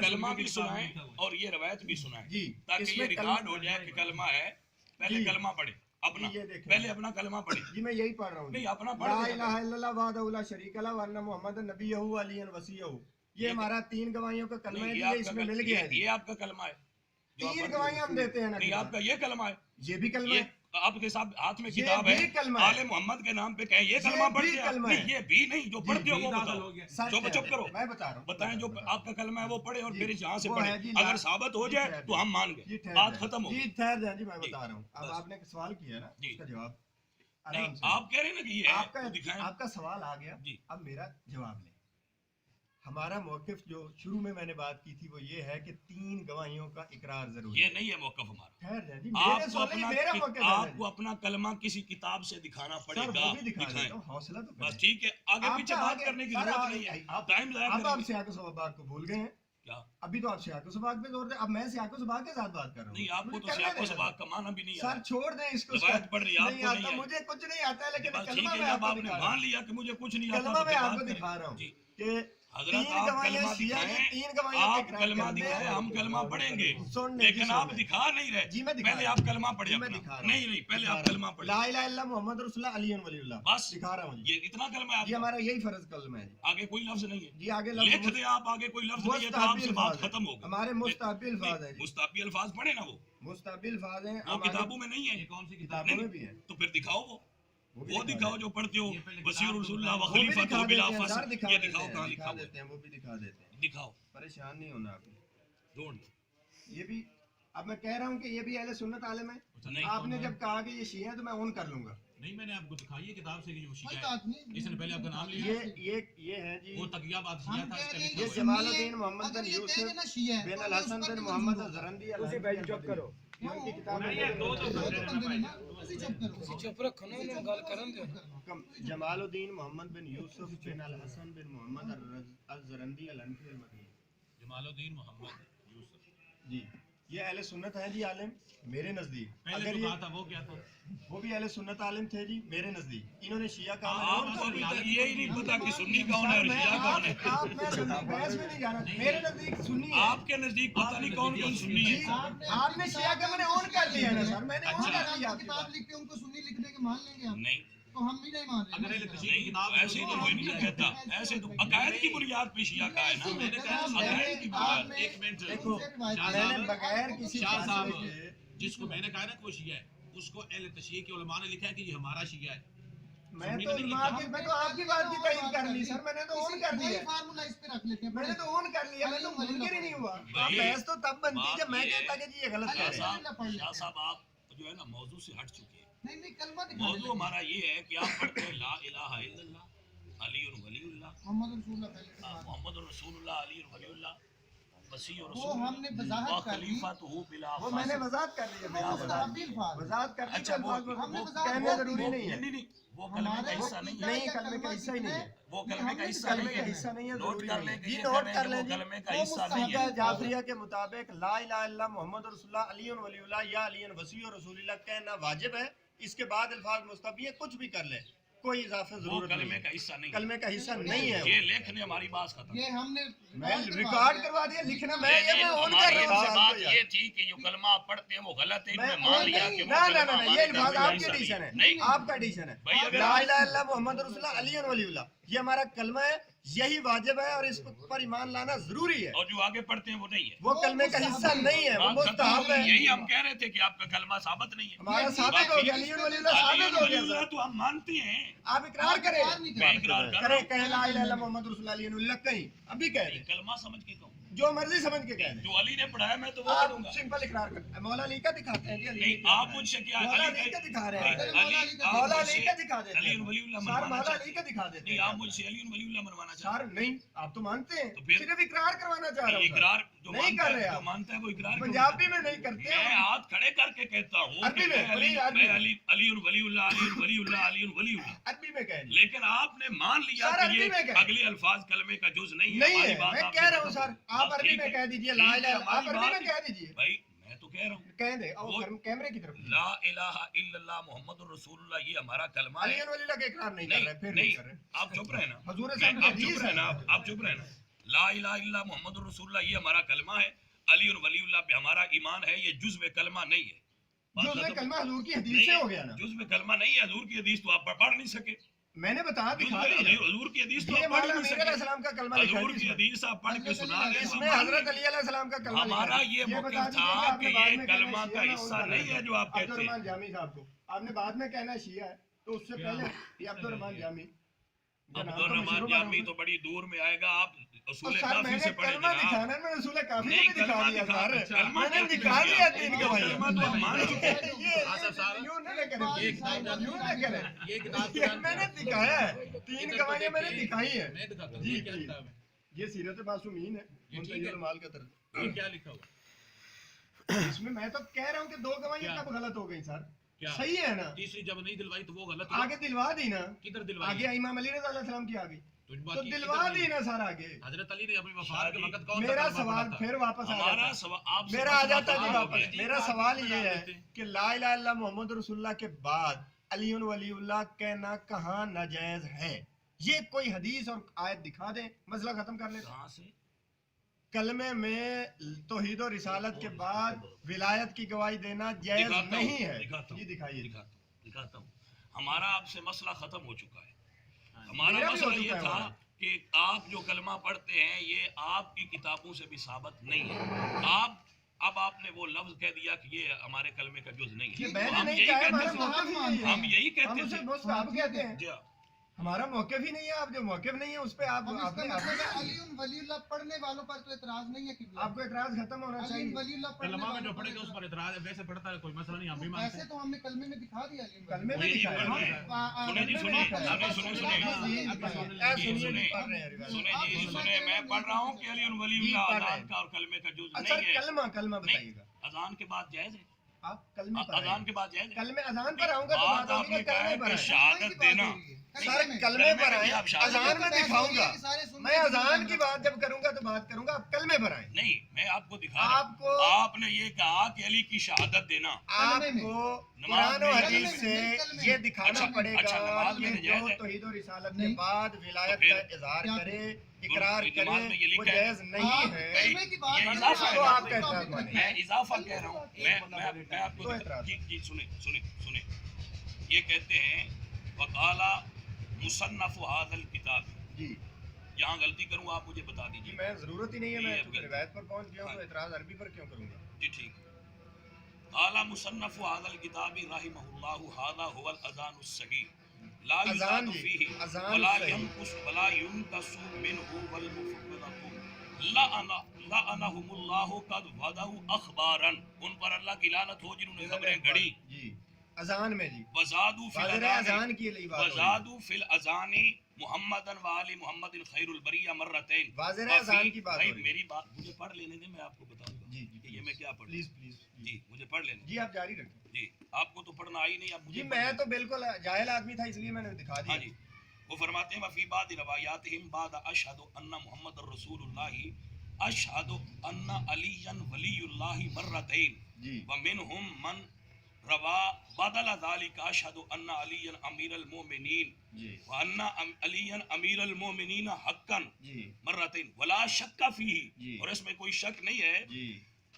कलमा भी सुनाए और ये रवायत भी सुनाए, जी ताकि ये इसमें रिकॉर्ड हो जाए कि कलमा है। पहले जी। कलमा पढ़े अपना, जी, ये देखें। पहले अपना कलमा पढ़े। जी मैं यही पढ़ रहा हूँ नहीं, अपना पढ़ ला लेना। इलाहा इल्लल्लाह वहदहु ला शरीका लहु व अन्ना मुहम्मदन नबिय्युहु व अलिय्यन वसीयहु ये हमारा 3 गवाहियों का कलमा है नहीं, जी, ये ये इसमें आपका मिल गया है जी। ये आपका कलमा है जो आप 3 पढ़- गवाहियां हम देते हैं ना नहीं, आपका ये कलमा है, ये भी कलमा ये है आपके साथ हाथ में ये किताब भी है, कलमा है। आले मोहम्मद के नाम पे कहें ये ये कलमा भी पढ़ते हैं। कलमा नहीं, है। ये भी नहीं, जो पढ़ते हो वो बताओ। सर चुप चुप करो, मैं बता रहा हूँ बताएं जो आपका कलमा है वो पढ़े और जी, फिर यहाँ से वो पढ़े। है जी, अगर ला- साबित हो जी, जाए ठहर तो हम मान जी गए, ठहर बात जाए। खत्म हो जी गई। ठहर जाए जी मैं जी, बता रहा हूँ अब बस। आपने एक सवाल किया ना जी। उसका जवाब नहीं, आराम से आप कह रहे हैं ना कि ये है, आपका तो दिखाएं। आपका सवाल आ गया जी। अब मेरा जवाब ले हमारा मौकिफ जो शुरू में मैंने बात की थी वो ये है कि 3 गवाहियों का इकरार जरूरी ये है नहीं है मौकफ हमारा। ठहर जाए जी मेरे आपको सवाल अपना मेरा मौकिफ है आपको अपना कलमा किसी किताब से दिखाना सर पड़ेगा। वो भी दिखा दिखाएं। देता हूँ हौसला तो बस करें। ठीक है, आगे आपका पीछे बात आगे- करने की सर, जरूरत आगे- नहीं है, आप- टाइम जाया अब आप करेंगे। सियाको सबाग को भूल गए हैं क्या? अभी तो आप सियाको सबाग पे जोर दे अब मैं सियाको सबाग के साथ बात कर रहा हूँ नहीं, आपको मुझे तो करने सियाको दें। सबाग का माना भी नहीं सर आता। छोड़ दें इसको रिवायत पढ़ रही है, नहीं आपको आता नहीं है। मुझे कुछ नहीं आता है लेकिन बस ठीक कलमा है, मैं जब आपको आपने दिखा रहा मान हूँ लिया कि मुझे कुछ नहीं आता कलमा तो मैं फिर आपको बात दिखा करें। रहा हूँ जी, कि हजरत 3 आप गवाहियां कलमा शिया की दिखाएं, 3 गवाहियां आप के इकरार कलमा करते हैं। दिखाएं, हम कलमा पढ़ेंगे, सुन लेकिन सुन आप ले। दिखा नहीं रहे। जी मैं दिखा पहले रहा आप हूँ। कलमा पढ़े जी, मैं अपना। दिखा रहा हूँ। नहीं नहीं, पहले दिखा आप रहा हूँ। कलमा पढ़े। ला इलाहा इल्लल्लाह मुहम्मद रसूलुल्लाह अली वलीउल्लाह बस दिखा रहा हूँ ये इतना कलमा है जी आपका। हमारा यही फर्ज कलमा है जी आगे कोई लफ्ज नहीं है, जी आगे लिख लफ्ज दे आप, आगे कोई लफ्ज नहीं है तो मुस्ताबिल आपसे बात अल्फाज है। खत्म हो गई। हमारे मुस्ताबिल अल्फाज है जी मुस्ताबी अल्फाज पढ़े ना, वो मुस्ताबिल अल्फाज हैं वो किताबों में नहीं है। कौन सी किताबों में भी है तो फिर दिखाओ वो भी दिखाओ जो पढ़ते हो। ये पहले वसीर किताब रसूलुल्लाह व वो भी खलीफा दिखा तो बिला देते हैं, सर, फस, दिखा ये देते दिखाओ हैं, कहाँ दिखा लिखा हुआ देते हैं वो भी दिखा देते हैं है। दिखाओ, परेशान नहीं होना आप ढूंढ। ये भी अब मैं कह रहा हूँ कि ये भी अहले सुन्नत आलम है नहीं, आपने जब कहा कि ये शिया है तो मैं ऑन कर लूंगा नहीं मैंने आपको दिखाई है किताब से कि जो कोई शिया है बात नहीं इसने पहले आपका नाम लिया ये है जी वो तकिया बादशाह हम था कह इसका रहे हैं लिखा ये कि हुआ है। जमालुद्दीन मोहम्मद अगर बिन ये यूसुफ कहेंगे ना शिया है, बिन तो अल हमें हसन उसका बिन भी मोहम्मद मंजूर होगा। अज़रंदी उसी भाई चुप करो क्यों? उनकी किताब नहीं, ये दो तो वो बंदे तो ने बंदे ने भाई। ना, तुसी चुप करो। चुप रखो ना उन्हें गल करन दो जमालुद्दीन मोहम्मद बिन यूसुफ बिन अल हसन बिन मोहम्मद अज़रंदी अल अनफी अल मदनी जमालुद्दीन मोहम्मद यूसुफ जी ये अहले सुन्नत है जी आलिम मेरे नजदीक पहले अगर जो ये कहा था वो क्या था वो भी अहले सुन्नत आलिम थे जी मेरे नजदीक इन्होंने शिया का आपको अभी तक ये ही नहीं पता कि सुन्नी कौन है और शिया कौन है। आप मैं सुन्नी बहस में नहीं जा रहा मेरे नजदीक सुन्नी है आपके नजदीक पता नहीं कौन कौन सुन्नी जी है। आपने शिया का मैंने ऑन कर लिया ना सर मैंने ऑन कर लिया आपकी किताब बात। लिखते हैं, उनको सुन्नी लिखने के मान लेंगे हम, नहीं तो हम भी नहीं मान रहे अगर हैं। ये तशरीह नहीं, किताब ऐसे ही तो कोई नहीं कहता, ऐसे तो अकायद की बुनियाद पे शिया का है ना। मैंने कहा अकायद की बुनियाद। एक मिनट देखो शाह मैंने साहब, बगैर किसी शाह साहब फासले के जिसको मैंने कहा ना कि वो शिया है उसको अहले तशरीह के उलमा ने लिखा है कि ये हमारा शिया है। मैं तो मैं तो आपकी बात की तईद कर ली सर मैंने तो ऑन कर दिया फार्मूला इस पे रख लेते हैं। मैंने तो ऑन कर लिया मैं तो मुनकिर ही नहीं हुआ आप बहस तो तब बनती जब मैं कहता कि जी ये गलत शाह कह रहे हैं साहब, शाह साहब आप जो है ना मौजू से हट चुके हैं। नहीं नहीं कलमा दिखा मौजू देते हैं। हमारा ये है कि आप पढ़ते हैं ला इलाहा इल्लल्लाह अली वलीउल्लाह मोहम्मद रसूलुल्लाह पहले से बात। मोहम्मद रसूलुल्लाह अली वलीउल्लाह वसी और वो हमने वजाहत कर ली। खलीफातुहु बिला वो मैंने वजाहत कर ली है मैं आप बता मुस्ताबिल फाज। वजाहत कर ली अच्छा, तो अल्फाज हमने वो वजाहत कहना बहुत जरूरी की। नहीं है नहीं वो कलमे का हमारे हिस्सा नहीं है। नहीं कलमे का हिस्सा ही नहीं है वो कलमे का हिस्सा कलमे नहीं का है। हिस्सा नहीं है नोट जरूरी कर नहीं लें है। कि जी ये नोट कह कर रहे हैं लें कि वो जी कलमे का वो हिस्सा नहीं मुस्तहक़ है। जाफरिया के मुताबिक ला इलाहा इल्लल्लाह मुहम्मद रसूलुल्लाह अली वलीउल्लाह या अली वसी और रसूलुल्लाह कहना वाजिब है इसके बाद अल्फाज मुस्तबी है कुछ भी कर ले کوئی اضافہ وہ ضرورت کلمے نہیں کا حصہ نہیں ہے. کلمے کا حصہ نہیں ہے یہ لکھنے ہماری بات ختم. یہ ہم نے میں ریکارڈ کروا دیا لکھنا میں نہیں، یہ آن کر ہماری رہا ہوں بات صاحب. یہ تھی کہ جو کلمہ آپ پڑھتے ہیں وہ غلط ہے. میں انہوں نے مان لیا کہ وہ نہ کلمہ یہ ہمارے الفاظ کلمے کا آپ کے حصہ ایڈیشن ہے نہیں. آپ کا ایڈیشن ہے. بھائی اگر لا الہ الا اللہ محمد رسول اللہ علی ولی اللہ یہ ہمارا کلمہ ہے, یہی واجب ہے اور اس پر ایمان لانا ضروری ہے. اور جو آگے پڑھتے ہیں وہ نہیں ہے. وہ کلمے کا حصہ نہیں ہے, وہ بات ختم ہو مستحب گئی. ہے. یہی ہم کہہ رہے تھے کہ آپ کا کلمہ ثابت نہیں ہے. ہمارا ثابت ہو گیا, علی ولی اللہ علی ثابت ہو ولی گیا اللہ سر. تو ہم مانتے ہیں. آپ اقرار کریں, میں اقرار کر رہا کریں ہوں. کہیں لا الہ الا اللہ محمد رسول اللہ علی ولی اللہ کہیں ابھی کہہ دیں, کلمہ سمجھ کے کہوں. جو مرضی سمجھ کے کہہ دیں. جو علی نے پڑھایا میں تو وہ آپ پڑھوں گا. سمپل اقرار کرتے ہیں. مولا علی کا دکھاتے ہیں جی, علی نہیں آپ مجھ سے کیا مولا علی کا دکھا رہے ہیں, آپ مولا مجھ علی سے کا دکھا دیتے علی ہیں ولی اللہ سر, منوانا مولا چاہتے علی ہیں. کا دکھا دیتے نہیں ہیں آپ مجھ سے علی ولی اللہ منوانا چاہتے سر. نہیں آپ تو مانتے ہیں, تو پھر- صرف اقرار کروانا چاہ رہا ہیں. ہوں سر. اقرار جو نہیں مانتا کر ہے رہے جو آپ, مانتا ہے وہ اقرار کیوں پنجابی میں نہیں کرتے میں ہاتھ کھڑے کر کے کہتا ہوں عربی کہ میں, میں علی عربی میں میں. علی علی ولی اللہ علی ولی اللہ علی ولی اللہ. عربی میں کہہ دیں. لیکن آپ نے مان لیا سر، کہ عربی میں یہ کیا؟ اگلے الفاظ کلمے کا جز نہیں ہے. نہیں ہماری ہے, بات میں آپ کہہ سے رہا ہوں ختم. سر, آپ عربی ٹھیک میں ہے. کہہ دیجئے لا ٹھیک الہ ہے, الا اللہ, آپ ہماری عربی میں بات کہہ دیجئے. بھائی میں تو کہہ رہا ہوں کہہ دیں, وہ- اور کیمرے کی طرف لا الہ الا اللہ محمد رسول اللہ یہ ہمارا کلمہ علی ہے. ولی اللہ کا اقرار نہیں کر رہے, پھر نہیں کر رہے. آپ چپ رہے نا. حضور میں- صاحب کی آپ حدیث چپ رہے نا. ہے. آپ چپ رہے نا. لا الہ الا اللہ محمد رسول اللہ یہ ہمارا کلمہ ہے. علی ولی اللہ پہ ہمارا ایمان ہے. یہ جزو کلمہ نہیں ہے. بات جو میں ختم. کلمہ حضور کی حدیث نہیں سے ہے. ہو گیا نا, جزو کلمہ نہیں ہے. حضور کی حدیث تو آپ پڑھ نہیں سکے. میں نے بتا دکھا جزو- دیا. حضور کی حدیث تو یہ آپ پڑھ مولا نہیں امیر علیہ سکے. السلام کا کلمہ لکھا حضور ہے کی حدیث آپ پڑھ کے سنا دیں. اس ہم میں مان حضرت لیں. علی علیہ السلام کا کلمہ لکھا ہمارا ہے. یہ بتا موقف دیجئے تھا آپ نے کہ بعد یہ میں کہنا کلمہ شیعہ کا ہے, حصہ اور نہیں ہے جو آپ کہتے ہیں. عبدالرحمن جامی صاحب کو آپ نے بعد میں کہنا شیعہ ہے, تو اس سے پہلے یہ عبدالرحمن جامی عبدالرحمن جامی تو بڑی دور میں آئے گا. آپ اصول سر کافی میں سے نے پڑھے کلمہ جناب. دکھانا, میں رسول کافی نہیں, میں دکھا کلمہ دیا دکھا- سر, کلمہ میں نے کلمہ دکھا دیا تین کلمہ گواہیاں. تو ہم مان چکے ہیں. یوں نہ کریں, یوں نہ کریں. یہ میں نے دکھایا ہے, تین گواہیاں میں نے دکھائی ہیں. جی جی, یہ سیرت معصومین ہے, منتهی المال کا طرز. کیا لکھا ہوا اس میں میں تو کہہ رہا ہوں کہ دو گواہیاں کب غلط ہو گئی سر, کیا صحیح ہے نا, تیسری جب نہیں دلوائی تو وہ غلط ہوا. آگے دلوا دی نا, کدھر دلوائی آگے امام علی رضا علیہ السلام کی آگئی تجھ تو باقی دلوا کدھر دی نہیں؟ نا سر آگے. حضرت علی نے اپنی وفات کے وقت کون سا میرا کلمہ سوال پڑھا تھا؟ پھر واپس آ ہمارا جاتا, سوال آپ سے میرا آ مسئلہ جاتا جی ختم ہو واپس. گیا. میرا سوال یہ ہے کہ لا الہ الا اللہ محمد رسول اللہ کے بعد علی ولی اللہ کہنا کہاں ناجائز ہے؟ یہ کوئی حدیث اور آیت دکھا دیں, مسئلہ ختم کر لیتے. کہاں سے؟ کلمے میں توحید و رسالت کے بعد ولایت کی گواہی دینا جائز دکھاتا ہوں، نہیں ہے. دکھاتا ہوں، یہ دکھائیے. دکھاتا ہوں. ہمارا آپ سے مسئلہ ختم ہو چکا ہے. ہمارا میرا بھی ہو مسئلہ چکا یہ ہے تھا وہ. کہ آپ جو کلمہ پڑھتے ہیں یہ آپ کی کتابوں سے بھی ثابت نہیں ہے. اب آپ نے وہ لفظ کہہ دیا کہ یہ ہمارے کلمے کا جز نہیں یہ ہے. میں نے ہم نہیں یہی کہا, کہتے ہمارا تھے. موقف ہی نہیں ہے. ہم یہی ہم کہتے اسے تھے. مستحب کہتے ہیں. جی ہاں. ہمارا موقف ہی نہیں ہے. آپ جو موقف نہیں ہے اس پہ آپ ہم اس آپ کا نے مطلب ہے علی ولی اللہ پڑھنے والوں پر تو اعتراض نہیں ہے قبلہ. آپ کو اعتراض ختم ہونا علی چاہیے. ولی اللہ پڑھنے کلمہ میں جو والوں پڑھے گا اس پر اعتراض ہے, ویسے پڑھتا ہے کوئی مسئلہ نہیں, ہم بھی مانتے ایسے ہیں. تو ہم نے کلمے میں دکھا دیا علی ولی کلمے میں وہی دکھایا. پڑھ رہے ہیں. سنیں جی, سنیں. ابھی سنیں, سنیں. میں پڑھ رہا ہوں کہ علی ولی جی، اللہ پڑھ رہے اذان ہیں. کا اور کلمے کا جز اچھا نہیں ہے. کلمہ بتائیے گا. اذان کے بعد جائز ہے. آپ کلمے پر اذان کے بعد جائز ہے. کلمے اذان پر آؤں گا تو بات بات آپ ہوگی نے کہ کہا ہے کلمے پر کہ آئیں. شہادت دینا. سر کلمے پر آئیں, اذان میں دکھاؤں گا. میں اذان کی بات جب کروں گا تو بات کروں گا, آپ کلمے پر آئیں. نہیں, میں آپ کو دکھا رہا آپ کو ہوں. آپ نے یہ کہا کہ علی کی شہادت دینا. آپ کو قرآن و حدیث سے یہ دکھانا پڑے اچھا، گا نماز میں کہ جائز جو ہے. توحید و رسالت کے نہیں. بعد ولایت تو کا پھر اظہار کیا کرے, اقرار نماز میں یہ کرے, وہ لکھا ہے. جائز نہیں ہے. کلمے کی بات یہ کریں, اضافہ ہے. تو آپ کا اعتراض مانیں. میں اضافہ کہہ رہا ہوں. میں آپ تو کو اعتراض. جی سنیں. یہ کہتے ہیں وقالا مصنف هذا الكتاب. جی یہاں غلطی کروں آپ مجھے بتا جی, دیجیے. میں ضرورت ہی نہیں ہے, میں یہ چونکہ روایت پر پہنچ گیا ہوں تو اعتراض عربی پر کیوں کروں گا. جی ٹھیک. قال مصنف هذا الكتاب رحمه الله هذا هو الاذان الصحيح لا اذان يزاد جی, فيه اذان ولا صحیح. ينقص ولا ينقص منه والمفردون لعنهم الله قد وضعوا اخبارا. ان پر اللہ کی لعنت ہو جنہوں نے خبریں گھڑی. جی اذان میں جی وزادوا فی واضح الاذان اذان کی لیے بات ہو رہی ہے. وزادوا فی الاذان محمد وآل محمد خیر البریہ مرتين. واضح اذان کی بات ہو بھائی رہی ہے. میری بات مجھے پڑھ لینے دیں, میں آپ کو بتاؤں گا جی کہ یہ میں کیا پڑھ پلیز پلیز. جی مجھے پڑھ لینے دیں. جی آپ جاری رکھیں. جی آپ کو تو پڑھنا آئی نہیں, اب جی مجھے میں تو بالکل جاہل آدمی تھا, اس لیے میں نے دکھا ہاں دیا. جی. وہ فرماتے ہیں وفی بعض روایاتہم بعد اشہد ان محمد الرسول اللہ اشہد ان علی ولی اللہ مرتين جی ومنہم من रवा बदल ज़ालिका अशहदु अन्ना अलियन अमीरुल मोमिनीन जी व अन्ना अलियन अमीरुल मोमिनीन हक्कन जी मर्रतैन वला शक्का फीही, जी। और इसमें कोई शक नहीं है जी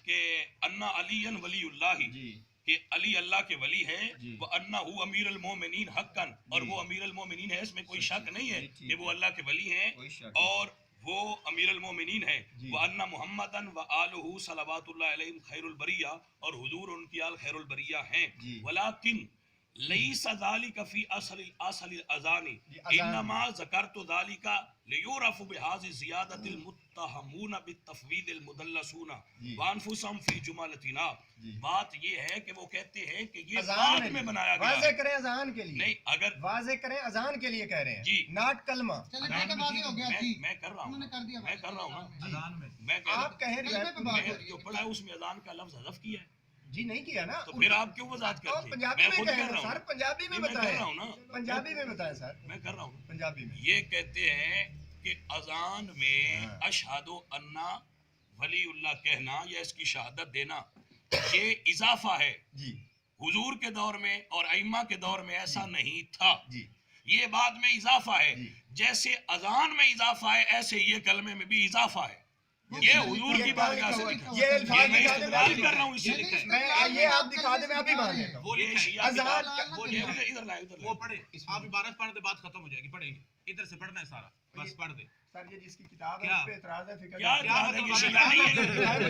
कि अन्ना अलियन वलीउल्लाह, जी कि अली अल्लाह के वली हैं, जी। वो अन्ना हु अमीरुल मोमिनीन हक्कन, और जी। वो अमीरुल मोमिनीन है, इसमें कोई जी, शक नहीं है जी, ठीक कि वो अल्लाह के वली हैं कोई शक नहीं। और वो अमीरुल मोमिनीन है। जी। व अन्ना मुहम्मदन व आलुहु सलवातुल्लाह अलैहिम खैरुल बरिया, और हुजूर उनकी आल खैरुल बरिया हैं। जी। वलाकिन लैसा ज़ालिका फी असलिल अज़ानी, जी, अज़ान। इन्नमा ज़करतु ज़ालिका लियुरफ़ु बिहाज़ि ज़ियादतिल मुत्तहमून बितफ़वीदिल मुदल्लसूना जी। व अनफुसहुम फी जुमलतिना। जी। बात ये है कि वो कहते हैं कि ये अज़ान बाद में बनाया गया वाज़े है। करें अजान के लिए, नहीं, अगर वाज़े करें अजान के लिए कह रहे हैं जी। नाट कलमा। चलो ठीक है, वाज़ेह हो गया जी, मैं कर रहा हूँ, उन्होंने कर दिया, मैं कर रहा हूँ ना, अजान में मैं कह आप कह कलमे रहे पे बात हो हैं रही जो है। पढ़ा है उसमें अजान का लफ्ज हज़फ किया है, जी नहीं किया ना, तो फिर आप क्यों वजाहत तो करते हैं? पंजाबी मैं में खुद कहें कर रहा सर, हूँ, पंजाबी में मैं कर बताएं, रहा हूँ ना, पंजाबी में बताएं सर, मैं कर रहा हूँ। पंजाबी में। ये कहते हैं कि अजान में हाँ। अशहदु अन्ना वलीउल्लाह कहना या इसकी शहादत देना ये इजाफा है। जी हुजूर के दौर में और अइम्मा के दौर में ऐसा नहीं था, जी ये बाद में इजाफा है। जी। जैसे अजान में इजाफा है ऐसे ये कलमे में भी इजाफा है। ये हुजूर की बारगाह से लिखा है। ये अल्फाज मैं दिखा दे, इस्तेमाल मैं कर रहा हूँ इसे लिखा है। मैं ये आप दिखा दे, मैं अभी मान लेता हूँ। वो ये लिखा है, शिया की अजान बात- वो ये लिखा है। इधर लाए, उधर वो लाए। पढ़े, आप इबारत पढ़ दे, बात खत्म हो जाएगी, पढ़ेंगे इधर से पढ़ना है सारा, बस पढ़ दे। सर ये जिसकी किताब है क्या? उस पे एतराज है, फिक्र क्या नहीं। इतराज है? मतलब ये शिया नहीं है,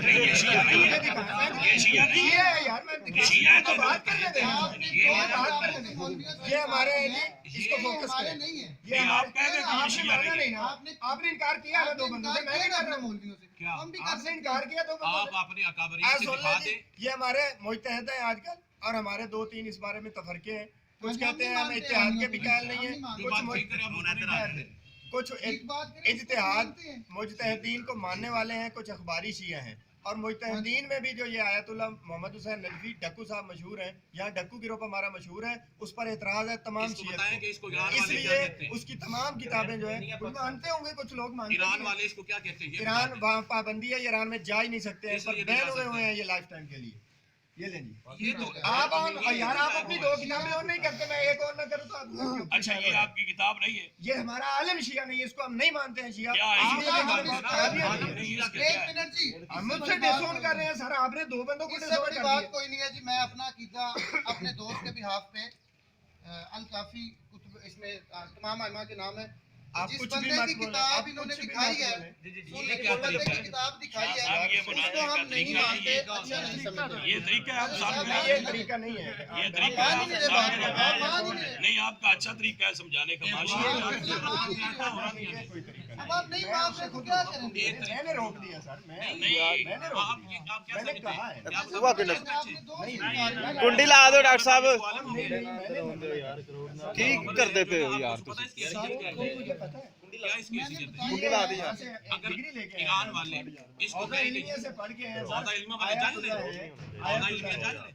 नहीं ये शिया नहीं मुझे है, दिखाना है। ये शिया नहीं ये है। है यार, मैं दिखा- शिया है तो तो बात करने दे। आपने ये दो बात हजार करने के दे। मौलवियों से ये हमारे बात हैं की है, जी, इसको ये फोकस हमारे करें। नहीं है। ये नहीं, हमारे आप कह रहे हैं कि आपने शिया माना नहीं नहीं ना, आपने इनकार किया है दो बंदों से, मैं भी कर रहा हूँ। मौलवियों से क्या? हम भी कर आपने सकते इनकार किया दो बंदों आप से। अपनी अकाबरीन से सुन दिखा ले दे। जी, ये हमारे मुजतहिद हैं आजकल, और हमारे दो तीन इस बारे में तफरके हैं। कुछ हम कहते हैं नहीं हम मानते, इत्तेहाद हम के नहीं भी कायल मानते, नहीं हम है, नहीं मानते। जो कुछ बात ठीक करे, हम मुनज़्ज़र आते हैं। कुछ ठीक बात करें, इसको इज्तिहाद मानते हैं। मुजतहिदीन को मानने वाले हैं, कुछ अखबारी शिया हैं। और मुजतहिदीन में भी जो ये आयतुल्लाह मोहम्मद हुसैन नजफी डक्कू साहब मशहूर हैं, यहाँ डक्कू गिरोह हमारा मशहूर है, उस पर एतराज है तमाम इसको शियत बताएं को। कि इसको ईरान वाले क्या इसलिए कहते हैं। उसकी तमाम किताबें जो है कुछ मानते होंगे, कुछ लोग मानते ईरान नहीं हैं। वाले इसको क्या कहते हैं? ये ईरान बता वहाँ पाबंदी है, ईरान में जा ही नहीं सकते हैं, इसलिए पर नहीं जा बैन हुए सकते। हुए हैं ये लाइफ टाइम के लिए। ये लें जी, दें। ये तो आप और यार आप अपनी दो किताबें और नहीं करते, मैं एक और ना करूँ तो आप अच्छा ये आपकी किताब नहीं है? ये हमारा आलम शिया नहीं है, इसको हम नहीं मानते हैं शिया। क्या है? इसलिए आप हमारे इसका पास खराबियां आप नहीं है। नहीं, इसके एक क्या है? मिनट जी, हम मुझसे इससे बड़ी बात डिसोन कर रहे हैं सर, आपने दो बंदों को इससे डिसोन बड़ी कर बात दिया। कोई नहीं है जी। मैं अपना अकीदा अपने दोस्त के बिहाफ पे अल काफी कुतुब, इसमें तमाम आइमा के नाम है। आप जिस कुछ भी बंदे मत की बोलें, किताब आप इन्होंने कुछ भी दिखाई मत है, बोलें। सुन ये ले, क्या जिस बंदे तरीका की है? किताब दिखाई है साहब, ये उसको मुनाज़रे हम का नहीं तरीका मानते, नहीं है। अच्छा नहीं समझते। ये तरीका है, आप सामने नहीं, ये तरीका नहीं है। ये आप- तरीका मान ही नहीं रहे बात को, आप मान ही नहीं रहे। नहीं, आपका अच्छा तरीका है समझाने का, ये माशाअल्लाह। बात आपकी बात नहीं आता, और नहीं ये आती। कोई तरीका अब नहीं आप नहीं है। मान रहे तो क्या करेंगे? मैंने रोक दिया सर, नहीं, मैंने रोक आप दिया। क्या मैंने समझते कहा हैं? है। क्या हुआ समझते कि हैं? आपने दो नहीं, स्वीकार कुंडी ला दो डॉक्टर साहब, क्या की करते पे हो यार पता है इसकी साहब हैसियत क्या को है? मुझे पता है। क्या इसकी हैसियत है? कुंडी ला दी यार। से अगर डिग्री लेके आए ईरान हैं। वाले इसको औज़ा कहेंगे इल्मिया से पढ़ के हैं सर। औज़ा इल्मिया वाले जान ले, आयतुल्लाह है, औज़ा इल्मिया आयतुल्लाह जान है। ले,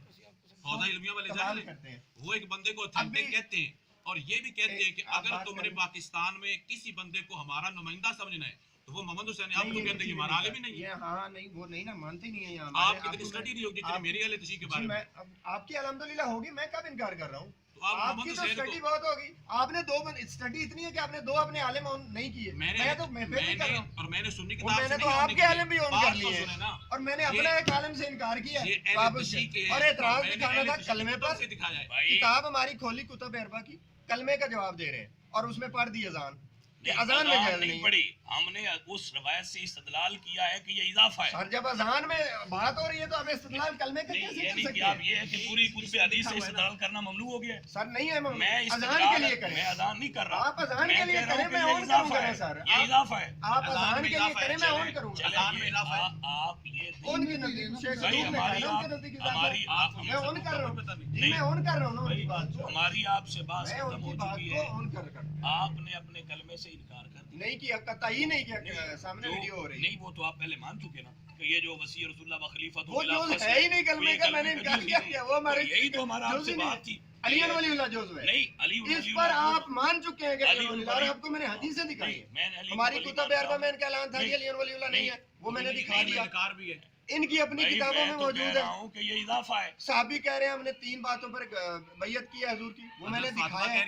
औज़ा इल्मिया वाले जान कमाल ले। करते हैं। वो एक बंदे को ऑथेंटिक अभी- कहते हैं, और ये भी कहते हैं कि आप अगर बात तुमने करें। पाकिस्तान में किसी बंदे को हमारा नुमाइंदा समझना है तो वो मोहम्मद हुसैन आप नहीं, तो ये कहते हैं कि किसी हमारा ने आलिम ही नहीं है। ये हाँ नहीं, वो नहीं ना मानते नहीं है यहाँ आप हमारे। इतनी आपको स्टडी मैं- नहीं होगी जितनी आप- मेरी अहले तशरीह के जी, बारे में। मैं अब आपकी अल्हम्दुलिल्लाह होगी, मैं कब इनकार कर रहा हूँ? तो आप आपकी मोहम्मद तो हुसैन स्टडी को बहुत होगी। आपने दो स्टडी इतनी है कि आपने दो अपने आलिम ऑन नहीं किए। मैं तो मैं फिर भी कर रहा हूँ। और मैंने सुन्नी और किताब से मैंने नहीं तो ऑन आपके किया। आलिम भी ऑन बात कर तो लिए सुने हैं। ना। और मैंने ये- अपने एक आलिम से इनकार किया ये है। अहले आप उससे तशरीह के और हैं। एतराज मैंने दिखाना अहले था तशरीह कलमे की तरफ पर। से दिखाया है। भाई किताब हमारी खोली कुतुब अरबा की, कलमे का जवाब दे रहे हैं और उसमें पढ़ दी अजान कि अजान में जायज नहीं नहीं है। पड़ी, हमने उस रवायत से इस्तदलाल किया है कि ये इजाफा है। सर जब अजान में बात हो रही है तो हमें इस्तेमाल कलमे का नहीं, कैसे ये कर नहीं कि सकते आप हैं? ये है कि पूरी कुतुब हदीस से इस्तदलाल करना ममनू हो गया है। सर नहीं है मैं अजान के लिए करें। मैं अजान नहीं कर रहा। आप अजान मैं के लिए कह रहा करें, हूं मैं कि ये ऑन इजाफा करूंगा है। सर। ये इजाफा है। आप अजान अजान में के लिए इजाफा है, करें, मैं ऑन चलें, करूंगा। चलें, अजान में ये इजाफा है। आप ये उनके नजदीक शेख भाई सदूक ने हमारी कहा, उनके आप नजदीक इजाफा हमारी है। आप मैं ऑन कर रहा हूँ पता नहीं। जी, मैं ऑन कर रहा हूँ ना भाई, उनकी बात को। हमारी आपसे बात मैं खत्म हो उनकी बात चुकी को है। ऑन कर आपने अपने कलमे से इनकार कर दिया। नहीं किया, कतई नहीं किया। सामने जो- वीडियो हो रही है। नहीं, वो तो आप पहले मान चुके ना कि ये जो वसी रसूलुल्लाह व खलीफा वो जो है ही नहीं कलमे का, मैंने इनकार किया क्या? वो हमारे यही तो हमारा जुज़ आपसे ही नहीं बात है। थी। अली वलीउल्लाह जुज़ है। नहीं, अली इस वली पर उल्लाह आप मान चुके हैं कि अली अली वलीउल्लाह, और आपको मैंने हदीसें दिखाई नहीं, है। मैंने अली हमारी वली कुतुब मानता अरबा हूं। में इनका ऐलान था कि नहीं, अली वलीउल्लाह नहीं है। वो मैंने दिखा दिया, इनकार भी है। इनकी अपनी किताबों में मौजूद है। कि ये इजाफा है। साहबी कह रहे हैं हमने 3 बातों पर बैयत की है हुजूर की, वो मैंने दिखाया है।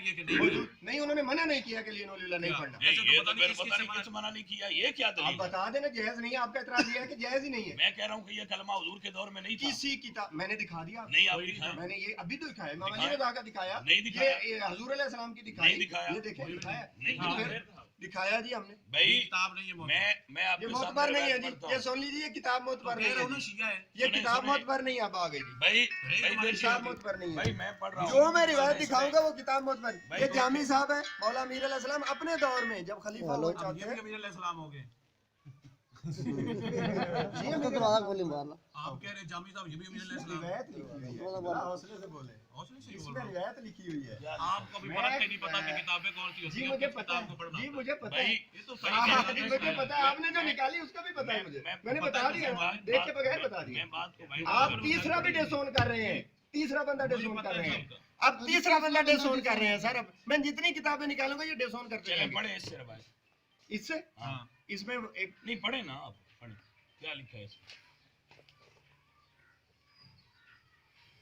नहीं, उन्होंने मना नहीं किया कि लियन वलीउल्लाह नहीं पढ़ना। ये तो फिर पता नहीं किस मना नहीं किया, ये क्या आप दलील है? बता देना जायज नहीं है, आपका इतराज ये है कि जायज ही नहीं है। मैं कह रहा हूँ कि ये कलमा हुजूर के दौर में नहीं था। किसी किताब मैंने दिखा दिया, नहीं आप दिखाएं। मैंने ये अभी तो दिखाया, इमाम दिखाया। अली रज़ा का दिखाया, नहीं दिखाया। ये हुजूर अलैहि सलाम की दिखाई, नहीं दिखाया। ये देखें दिखाया, नहीं तो फिर दिखाया। दिखाया जी हमने। भाई किताब नहीं है मोहतबर। मैं ये आपके साथ मोतबर नहीं है जी, पढ़ता ये हूँ। सुन लीजिए, ये किताब मोतबर नहीं कह रहा हूँ ना है जी। शिया है। ये सुने, किताब सुने। मोतबर नहीं, अब आ गई जी। भाई तुम्हारी किताब मोतबर नहीं भाई है। मैं पढ़ रहा हूँ। जो मैं रिवायत दिखाऊंगा वो किताब मोतबर। भाई, ये तो- जामी साहब है, मौला अमीर अलैहि सलाम अपने दौर में जब खलीफा हुआ अब चाहते ये हैं। भी अमीर अलैहिस्सलाम हो गए। जी, तो तुम्हारा गोली मारना आप कह रहे हैं जामी साहब ये भी अमीर अलैहिस्सलाम। रिवायत लिखी हुई है, थोड़ा हौसले से बोले, हौसले से ही बोल इसमें रहा हूँ। रिवायत लिखी हुई है। आपको भी पढ़ा के नहीं पता कि किताबें कौन सी होती जी हैं, मुझे किस पता किताब को है, पढ़ना। जी मुझे पता है, भाई ये तो सही हाँ, कह हाँ, रहे जी हैं। मुझे पता है, आपने जो निकाली उसका भी पता है मुझे, मैंने पता बता है दिया, मुझे, देख के बगैर बता दिया। मैं बात को भाई आप तीसरा भी डिसोन कर रहे हैं, तीसरा बंदा डिसोन कर रहे हैं, अब तीसरा बंदा डिसोन कर रहे हैं सर। अब मैं जितनी किताबें निकालूंगा ये डिसोन करते चले रहेंगे। पढ़े इससे रवायत। इससे हाँ इसमें एक नहीं पढ़े ना आप, पढ़े क्या लिखा है इसमें?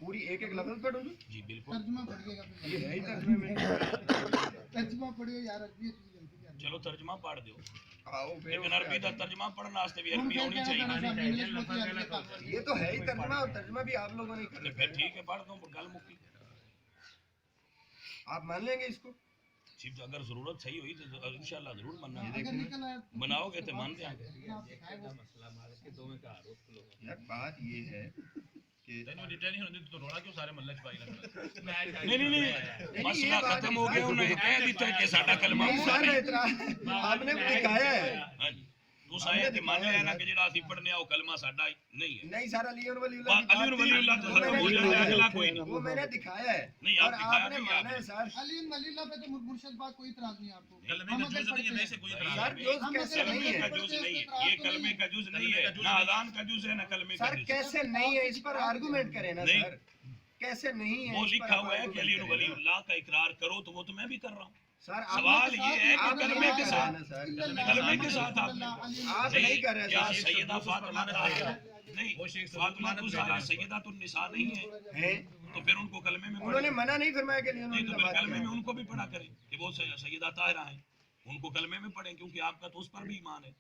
पूरी एक एक लफ्ज पढ़ूं जी? जी बिल्कुल। तर्जुमा पढ़िएगा फिर। ये है ही तर्जुमे में। तर्जुमा पढ़िए यार, अरबी जल्दी कर। चलो तर्जुमा पढ़ दो, आओ फिर लेकिन उसके अरबी का आगे। तर्जुमा पढ़ना वास्ते भी हम अरबी फिर होनी क्या करना चाहिए। साहब, इंग्लिश में होती है, अरबी का। ये तो है ही तर्जुमा, और तर्जुमा भी आप लोगों ने कर तो रखा फिर है। ठीक है पढ़ दो, गल मुक्की। आप मान लेंगे इसको? सिर्फ अगर जरूरत सही हुई तो इंशाल्लाह जरूर बनना अगर निकल आया तो बनाओगे तो मान देंगे। आप दिखाए वो। यार बात ये है कि नहीं डिटेल होने तो रोड़ा क्यों सारे मल्ले छपाई लग नहीं नहीं नहीं मसला खत्म हो गया, उन्हें कह दिता है कि साडा कलमा नहीं पूरा सर, नहीं। इतना आपने दिखाया है। हाँ जी, तुस आए ते मान लिया ना कि जेड़ा ਅਸੀਂ पढ़ने आओ कलमा साडा नहीं है। नहीं सर, अली और वलीउल्लाह की अली और बात थी, वलीउल्लाह तो वो खत्म मैंने हो दिखाया जाए, है। अगला कोई नहीं। वो मैंने दिखाया है नहीं, आप और दिखाया आपने नहीं, माना है आपने। सर। अली वलील्लाह पे तो मुर्शिद पाक कोई इतराज नहीं आपको। कलमे हम का अगर जुज नहीं है, पढ़ते वैसे कोई हैं। इतराज सर नहीं। जुज हम कैसे अगर नहीं कलमे है? का जुज नहीं है, ये कलमे का जुज नहीं है, ना अजान का जुज है ना कलमे का सर जुज। कैसे नहीं है, इस पर आर्गुमेंट करें ना नहीं। सर, कैसे नहीं है? वो इस पर लिखा आप हुआ है कि अली argument करें ना। वलीउल्लाह का इकरार करो, तो वो तो मैं भी कर रहा हूँ। सर आप सवाल ये है कि आप कलमे नहीं के कर साथ रहे हैं ना सर, कलमे के साथ आप आप नहीं कर रहे क्या सर। सैयदा फातिमा नहीं, वो शेख फातिमा तो सारा सल्लल्लाहु सैयदा तो निसा नहीं है, हैं? तो फिर उनको कलमे में उन्होंने पढ़े। मना नहीं फरमाया कि नहीं तो फिर बात कलमे में करें। उनको भी पढ़ा करें कि वो सैयदा ताहिरा है, उनको कलमे में पढ़ें, क्योंकि आपका तो उस पर भी ईमान है।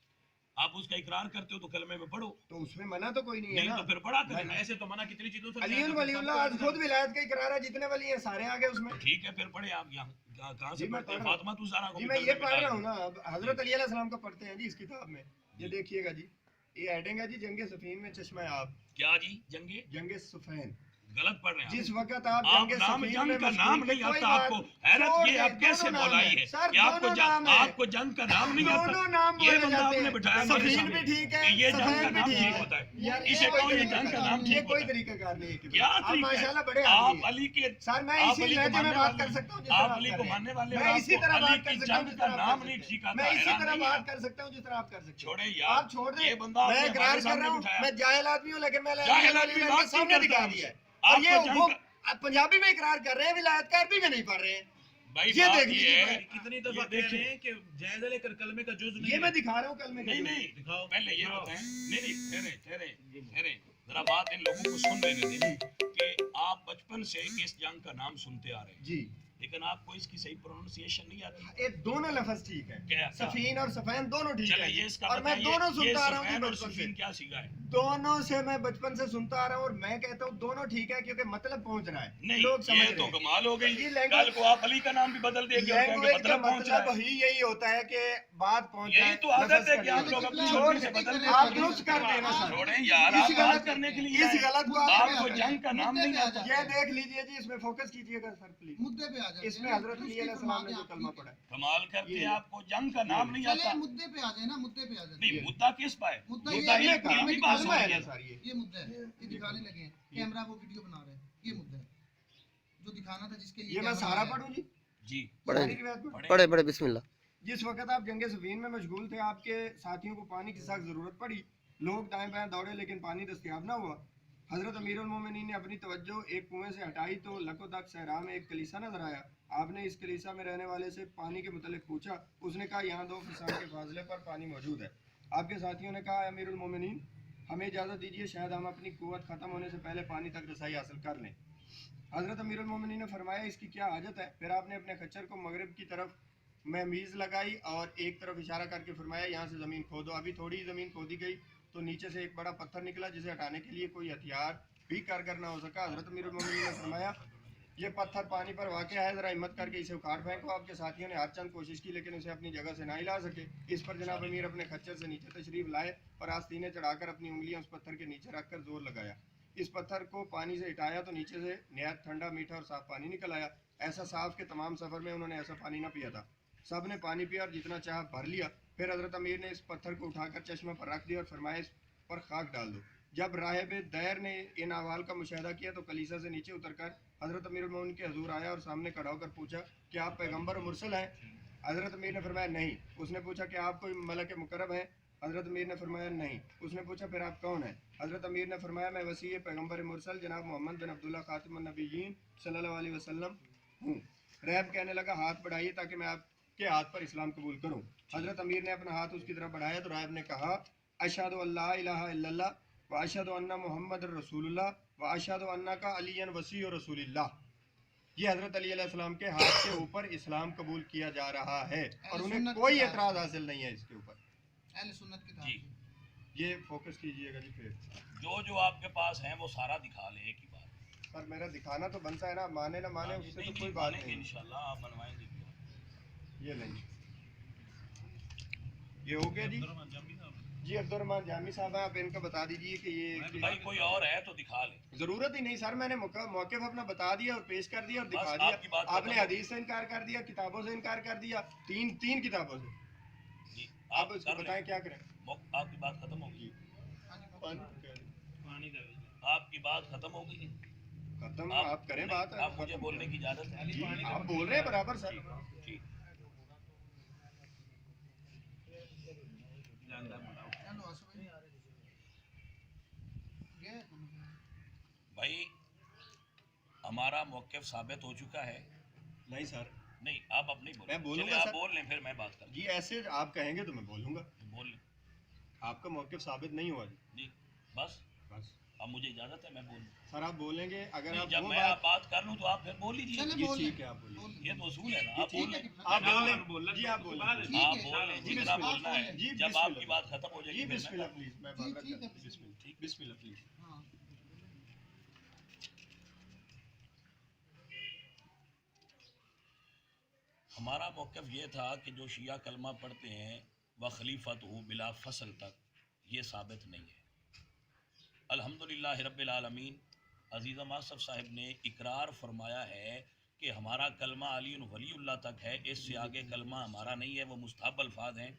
आप उसका इकरार करते हो तो कलमे में पढ़ो, तो उसमें मना तो कोई नहीं है नहीं ना। तो फिर पढ़ा करें। ऐसे तो मना कितनी चीजों से अली वलीउल्लाह आज खुद विलायत का इकरार है, जितने वली हैं सारे आ गए उसमें। ठीक है फिर पढ़े आप यहाँ कहाँ से जी, मैं पढ़ते हैं? पढ़ रहा हूँ। फातिमा तो ज़हरा को जी भी मैं कलमे ये में पढ़ डाल रहा हूँ दो। ना, अब हजरत अली अलैहि सलाम का पढ़ते हैं जी इस किताब में। ये देखिएगा जी, ये हेडिंग है जी जंगे सफीन में चश्मा आप। क्या जी जंगे जंगे सफैन, गलत पढ़ रहे हैं जिस आप। वक्त आप आप जंगे नाम सफीन जंग में का मशगूल नाम थे, नहीं कोई आता बात आपको, नहीं। हैरत छोड़ ये आप दें, कैसे दोनों नाम बोलाई है। है सर, कि आपको दोनों नाम है। आपको जंग का नाम नहीं आता। दोनों नाम ये बोले बंदा जाते आपने हैं। बिठाया मेरे सफीन सामने। भी ठीक है, कि ये जंग का सफेद भी नाम ठीक ठीक है। होता है। यार इसे ये कहो कोई ये जंग का नाम ये ठीक कोई होता है। तरीका कार नहीं है कि क्या आप तरीका है? माशाल्लाह बड़े आप आदमी हैं। अली के सर मैं आप इसी अली को लहजे में मानने बात वाले कर सकता हूँ जिस आप तरह अली आप को कर रहे मानने हैं। वाले मैं इसी तरह अली बात की कर सकता हूँ जंग जिस का तरह आप नाम कर नहीं सकते हैं। सिखाता, मैं इसी हैरान तरह नहीं बात है। कर सकता हूँ जिस तरह आप कर सकते हैं। छोड़े यार, आप छोड़ दें, ये बंदा मैं आपने इकरार हमारे कर सामने रहा हूँ, बिठाया। मैं जाहिल आदमी हूँ, लेकिन मैं जाहिल आदमी बात के सामने नहीं दिखा करता दिया है। हमसे। और ये आपको वो जंग आप पंजाबी में इकरार कर रहे हैं, विलायत का अरबी में नहीं पढ़ रहे हैं। भाई ये बात देख ये लीजिए है, भाई। कितनी दफा ये कह रहे देखिए। हैं कि जायज है लेकर कलमे का जुज नहीं ये है। मैं दिखा रहा हूँ कल में नहीं नहीं दिखाओ। पहले ये बताएं, नहीं ठहरे ठहरे ठहरे, जरा बात इन लोगों को सुन लेने दें कि आप बचपन से इस जंग का नाम सुनते आ रहे हैं, जी, लेकिन आपको इसकी सही प्रोनाउंसिएशन नहीं आती। ये दोनों लफ्ज ठीक है, क्या? सफीन और सफैन दोनों ठीक चले है, ये इसका और मैं बताइए, दोनों ये सुनता आ रहा हूँ जी सफैन और बचपन से। सफीन क्या सीखा है? दोनों से मैं बचपन से सुनता आ रहा हूँ, और मैं कहता हूँ दोनों ठीक है, क्योंकि मतलब पहुंच रहा है, नहीं लोग समझ ये रहे तो हैं। कमाल हो गई। ये कल लैंग्वेज को आप अली का नाम भी बदल देंगे और कहेंगे लैंग्वेज का मतलब पहुंच रहा मतलब है। ही यही होता है कि बात पहुंच यही जाए, तो आदत लफ्ज है का कि आप नहीं। लोग अपनी छोड़ मर्जी से बदल देते आप हैं। नुस्ख कर देना सर। छोड़ें यार, आप इस बात गलत करने के लिए इस आए। गलत को आपको जंग का नाम नहीं आता। ये देख लीजिए जी, इसमें फोकस कीजिएगा सर प्लीज। मुद्दे पे आ जाते हैं। इसमें हजरत अली अलैहि सलाम ने जो कलमा पढ़ा है, कमाल करते ये- हैं, आपको जंग का नाम नहीं चले आता। मुद्दे पे आ जाए ना, मुद्दे पे आ जाए। नहीं मुद्दा किस पाए? मुद्दा मुद्दा ये ये है कि इल्मी बात कलमा हो है रही ना है। सर ये। ये मुद्दा है, ये दिखाने लगे हैं, कैमरा वो वीडियो बना रहे हैं, ये मुद्दा है जो दिखाना था, जिसके लिए ये मैं कैमरा सारा लगाया। पढ़ूं जी, जी पढ़े सारी रिवायत पढ़ूं? पढ़े पढ़े बिस्मिल्लाह। जिस वक्त आप जंगे सफीन में मशगूल थे, आपके साथियों को पानी की सख्त जरूरत पड़ी। लोग दाएं बाएं दौड़े, लेकिन पानी दस्तयाब ना हुआ। हजरत अमीरुल मोमिनीन ने अपनी तवज्जो एक कुएं से हटाई तो लकोदक सहरा में एक कलीसा नजर आया। आपने इस कलीसा में रहने वाले से पानी के मुतालिक पूछा। उसने कहा यहाँ 2 फरसान के फासले पर पानी मौजूद है। آپ کے ساتھیوں نے کہا امیر المومنین ہمیں اجازت دیجیے شاید ہم اپنی قوت ختم ہونے سے پہلے پانی تک رسائی حاصل کر لیں. حضرت امیر المومنین نے فرمایا اس کی کیا حاجت ہے. پھر آپ نے اپنے خچر کو مغرب کی طرف میں میز لگائی اور ایک طرف اشارہ کر کے فرمایا یہاں سے زمین کھودو. ابھی تھوڑی زمین کھودی گئی تو نیچے سے ایک بڑا پتھر نکلا جسے ہٹانے کے لیے کوئی ہتھیار بھی کارگر نہ ہو سکا. حضرت امیر المومنین نے فرمایا یہ پتھر پانی پر واقع ہے, ذرا ہمت کر کے اسے اکھاڑ پھینکو. آپ کے ساتھیوں نے ہر چند کوشش کی لیکن اسے اپنی جگہ سے نہ ہلا سکے. اس پر جناب امیر اپنے خچر سے نیچے تشریف لائے اور آستینے چڑھا کر اپنی انگلیاں اس پتھر کے نیچے رکھ کر زور لگایا. اس پتھر کو پانی سے ہٹایا تو نیچے سے نہایت ٹھنڈا میٹھا اور صاف پانی نکل آیا. ایسا صاف کہ تمام سفر میں انہوں نے ایسا پانی نہ پیا تھا. سب نے پانی پیا اور جتنا چاہا بھر لیا. پھر حضرت امیر نے اس پتھر کو اٹھا کر چشمہ پر رکھ دیا اور فرمایا اس پر خاک ڈال دو. جب راہب دیر نے ان احوال کا مشاہدہ کیا تو کلیسا سے نیچے اتر کر حضرت امیر المومنین کے حضور آیا اور سامنے کھڑا ہو کر پوچھا کہ آپ پیغمبر و مرسل ہیں. حضرت امیر نے فرمایا نہیں. اس نے پوچھا کہ آپ کوئی ملک مقرب ہیں. حضرت امیر نے فرمایا نہیں. اس نے پوچھا پھر آپ کون ہیں. حضرت امیر نے فرمایا میں وسیع پیغمبر مرسل جناب محمد بن عبداللہ خاتم النبیین صلی اللہ علیہ وسلم ہوں. راہب کہنے لگا ہاتھ بڑھائیے تاکہ میں آپ کے ہاتھ پر اسلام قبول کروں. حضرت امیر نے اپنا ہاتھ اس کی طرف بڑھایا تو راہب نے کہا اشہد ان لا الہ الا اللہ واشہد ان محمد رسول اللہ واشہد انک علی وصی رسول اللہ. یہ حضرت علی علیہ السلام کے ہاتھ کے اوپر اسلام قبول کیا جا رہا ہے اور انہیں کوئی اعتراض حاصل نہیں ہے اس کے اوپر. اہل سنت کی جی یہ فوکس کیجئے گا جی. پھر جو آپ کے پاس ہیں وہ سارا دکھا لیں ایک ہی بات. پر میرا دکھانا تو بنتا ہے نا, مانے نہ مانے اس سے تو کوئی بات نہیں. انشاءاللہ آپ بنوائیں گے. یہ نہیں یہ ہو گیا جی. جی عبد الرحمان جامی صاحب ہیں, آپ ان کا بتا دیجئے کہ یہ بھائی کوئی اور ہے تو دکھا لیں. ضرورت ہی نہیں سر, میں نے موقف اپنا بتا دیا اور پیش کر دیا اور دکھا دیا. آپ نے حدیث سے انکار کر دیا, کتابوں سے انکار کر دیا, تین کتابوں سے. جی آپ اس کو بتائیں کیا کریں. آپ کی بات ختم ہوگی. آپ کی بات ختم ہو گئی. ختم آپ کریں بات. آپ مجھے بولنے کی اجازت ہے. جی آپ بول رہے ہیں برابر سر. ٹھیک. بھائی ہمارا موقف ثابت ہو چکا ہے. نہیں سر نہیں آپ اب نہیں میں بولوں بولیں. گا آپ سر. بول لیں پھر میں بات کروں. جی ایسے آپ کہیں گے تو میں بولوں گا. بول لیں. آپ کا موقف ثابت نہیں ہوا جی. جی بس بس اب مجھے اجازت ہے میں بولوں. سر آپ بولیں گے اگر آپ جب وہ میں آپ بات کر لوں تو آپ پھر بول لیجیے. جی ٹھیک ہے آپ بولیں. یہ تو اصول ہے نا. آپ بول لیں. آپ بولیں جی. آپ بولیں. آپ بول لیں جتنا بولنا ہے. جی جب آپ کی بات ختم ہو جائے جی گی بسم اللہ پلیز. میں بات کرتا ہوں. بسم اللہ بسم اللہ پلیز. ہمارا موقف یہ تھا کہ جو شیعہ کلمہ پڑھتے ہیں وہ خلیفت ہو بلا فصل تک یہ ثابت نہیں ہے. الحمدللہ رب العالمین. عزیز ماسف صاحب نے اقرار فرمایا ہے کہ ہمارا کلمہ علی ولی اللہ تک ہے, اس سے آگے کلمہ ہمارا نہیں ہے, وہ مستحب الفاظ ہیں.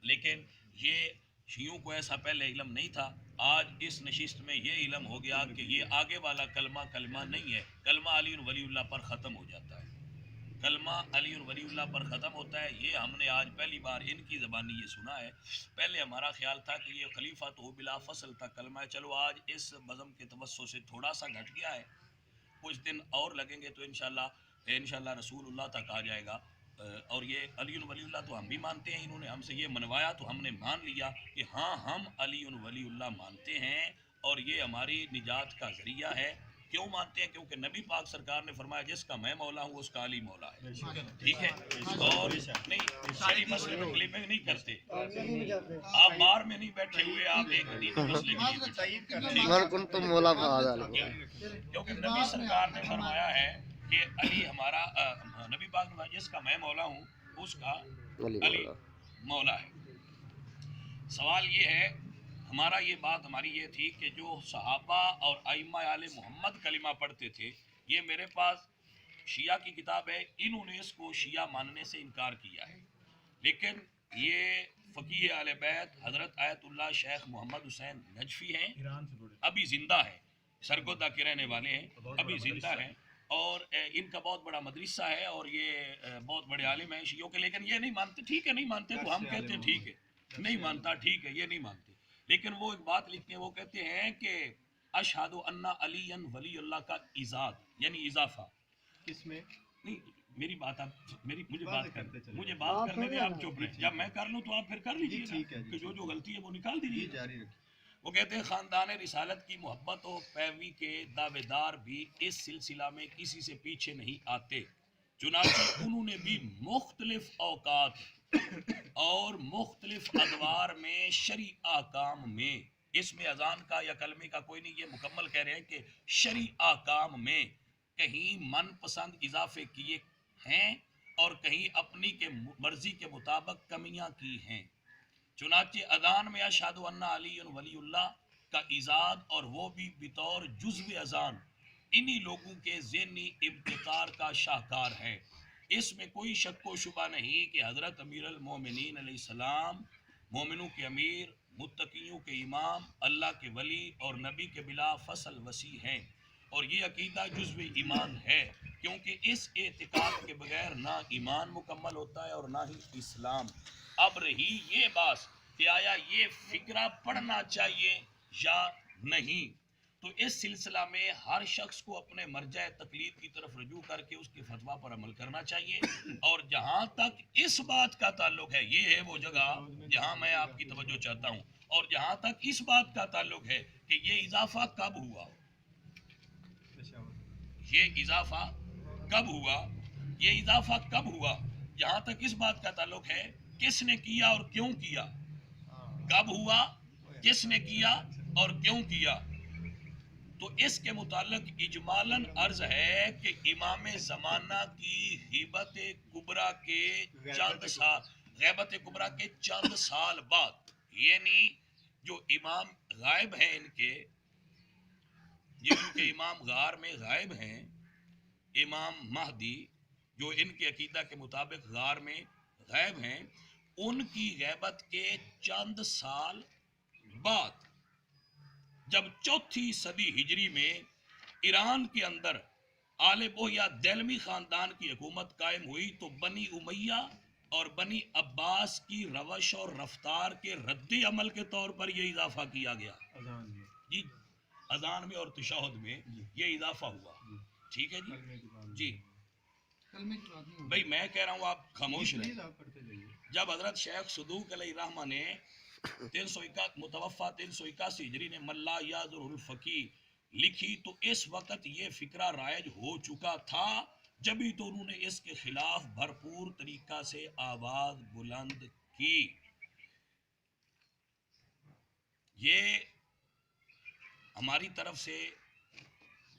لیکن یہ شیعوں کو ایسا پہلے علم نہیں تھا. آج اس نشست میں یہ علم ہو گیا کہ یہ آگے والا کلمہ نہیں ہے. کلمہ علی ولی اللہ پر ختم ہو جاتا ہے. کلمہ علی ولی اللہ پر ختم ہوتا ہے. یہ ہم نے آج پہلی بار ان کی زبانی یہ سنا ہے. پہلے ہمارا خیال تھا کہ یہ خلیفہ تو بلا فصل تک کلمہ ہے. چلو آج اس بزم کے توسط سے تھوڑا سا گھٹ گیا ہے. کچھ دن اور لگیں گے تو انشاءاللہ رسول اللہ تک آ جائے گا. اور یہ علی ولی اللہ تو ہم بھی مانتے ہیں. انہوں نے ہم سے یہ منوایا تو ہم نے مان لیا کہ ہاں ہم علی ولی اللہ مانتے ہیں اور یہ ہماری نجات کا ذریعہ ہے. کیوں مانتے ہیں؟ کیونکہ نبی پاک سرکار نے فرمایا جس کا میں مولا ہوں اس کا علی مولا ہے. ٹھیک ہے. اور نہیں ساری مسئلے میں کلیمنگ نہیں کرتے. آپ بار میں نہیں بیٹھے ہوئے, آپ ایک دینی مسئلے کے لیے من کنتم مولا فہذا کیونکہ نبی سرکار نے فرمایا ہے کہ علی ہمارا نبی پاک نے جس کا میں مولا ہوں اس کا علی مولا ہے. سوال یہ ہے, ہمارا یہ بات ہماری یہ تھی کہ جو صحابہ اور ائمہ آل محمد کلمہ پڑھتے تھے, یہ میرے پاس شیعہ کی کتاب ہے, انہوں نے اس کو شیعہ ماننے سے انکار کیا ہے. لیکن یہ فقیہ اہل بیت حضرت آیت اللہ شیخ محمد حسین نجفی ہیں, ابھی زندہ ہیں, سرگودا کے رہنے والے ہیں, ابھی زندہ ہیں. اور ان کا بہت بڑا مدرسہ ہے اور یہ بہت بڑے عالم ہیں شیعوں کے. لیکن یہ نہیں مانتے. ٹھیک ہے نہیں مانتے تو ہم کہتے ہیں ٹھیک ہے. نہیں مانتا ٹھیک ہے, یہ نہیں مانتے. لیکن وہ ایک بات لکھتے ہیں, وہ کہتے ہیں کہ اشہد ان علی ولی اللہ کا ایزاد یعنی اضافہ. کس میں؟ نہیں میری بات آپ مجھے باتیں بات کرتے کرنے چلیں۔ مجھے بات کرنے دیں، آپ چپ رہیں، جب میں کر لوں تو آپ پھر کر جی لیجیے ٹھیک ہے، جی کہ جو غلطی ہے وہ نکال جی دیجیے۔ جاری رکھیے۔ وہ کہتے ہیں خاندان رسالت کی محبت و پیروی کے دعوے دار بھی اس سلسلہ میں کسی سے پیچھے نہیں آتے، چنانچہ انہوں نے بھی مختلف اوقات اور مختلف ادوار میں شرعی احکام میں، اس میں اذان کا یا کلمے کا کوئی نہیں، یہ مکمل کہہ رہے ہیں کہ شرعی احکام میں کہیں من پسند اضافے کیے ہیں اور کہیں اپنی کے مرضی کے مطابق کمیاں کی ہیں۔ چنانچہ اذان میں اشہد ان علی ولی اللہ کا ایجاد اور وہ بھی بطور جزو اذان انہی لوگوں کے ذہنی ابتکار کا شاہکار ہے۔ اس میں کوئی شک و شبہ نہیں کہ حضرت امیر المومنین علیہ السلام مومنوں کے امیر، متقیوں کے امام، اللہ کے ولی اور نبی کے بلا فصل وسیع ہیں، اور یہ عقیدہ جزو ایمان ہے، کیونکہ اس اعتقاد کے بغیر نہ ایمان مکمل ہوتا ہے اور نہ ہی اسلام۔ اب رہی یہ بات کہ آیا یہ فکرہ پڑھنا چاہیے یا نہیں، تو اس سلسلہ میں ہر شخص کو اپنے مرجع تقلید کی طرف رجوع کر کے اس کے فتویٰ پر عمل کرنا چاہیے۔ اور جہاں تک اس بات کا تعلق ہے، یہ ہے وہ جگہ جہاں میں آپ کی توجہ چاہتا ہوں، اور جہاں تک اس بات کا تعلق ہے کہ یہ اضافہ کب ہوا، یہ اضافہ کب ہوا، یہ اضافہ کب ہوا، جہاں تک اس بات کا تعلق ہے کس نے کیا اور کیوں کیا، کب ہوا، کس نے کیا اور کیوں کیا، تو اس کے متعلق اجمالاً عرض ہے کہ امام زمانہ کی غیبت کبریٰ کے چند سال بعد، یعنی جو امام غائب ہیں ان کے، یہ ان کے امام غار میں غائب ہیں، امام مہدی جو ان کے عقیدہ کے مطابق غار میں غائب ہیں، ان کی غیبت کے چند سال بعد جب چوتھی صدی ہجری میں ایران کے اندر آل بویہ دہلوی خاندان کی حکومت قائم ہوئی، تو بنی امیہ اور بنی عباس کی روش اور رفتار کے رد عمل کے طور پر یہ اضافہ کیا گیا، جی اذان میں اور تشہد میں یہ اضافہ ہوا، ٹھیک ہے جی جی کلمے کی بات نہیں بھئی میں کہہ رہا ہوں آپ خاموش رہیں۔ جب حضرت شیخ صدوق علیہ الرحمہ نے متوفہ 381 ہجری نے ملا یازر الفقی لکھی، تو اس وقت یہ فکرہ رائج ہو چکا تھا، جبھی تو انہوں نے اس کے خلاف بھرپور طریقہ سے آواز بلند کی۔ یہ ہماری طرف سے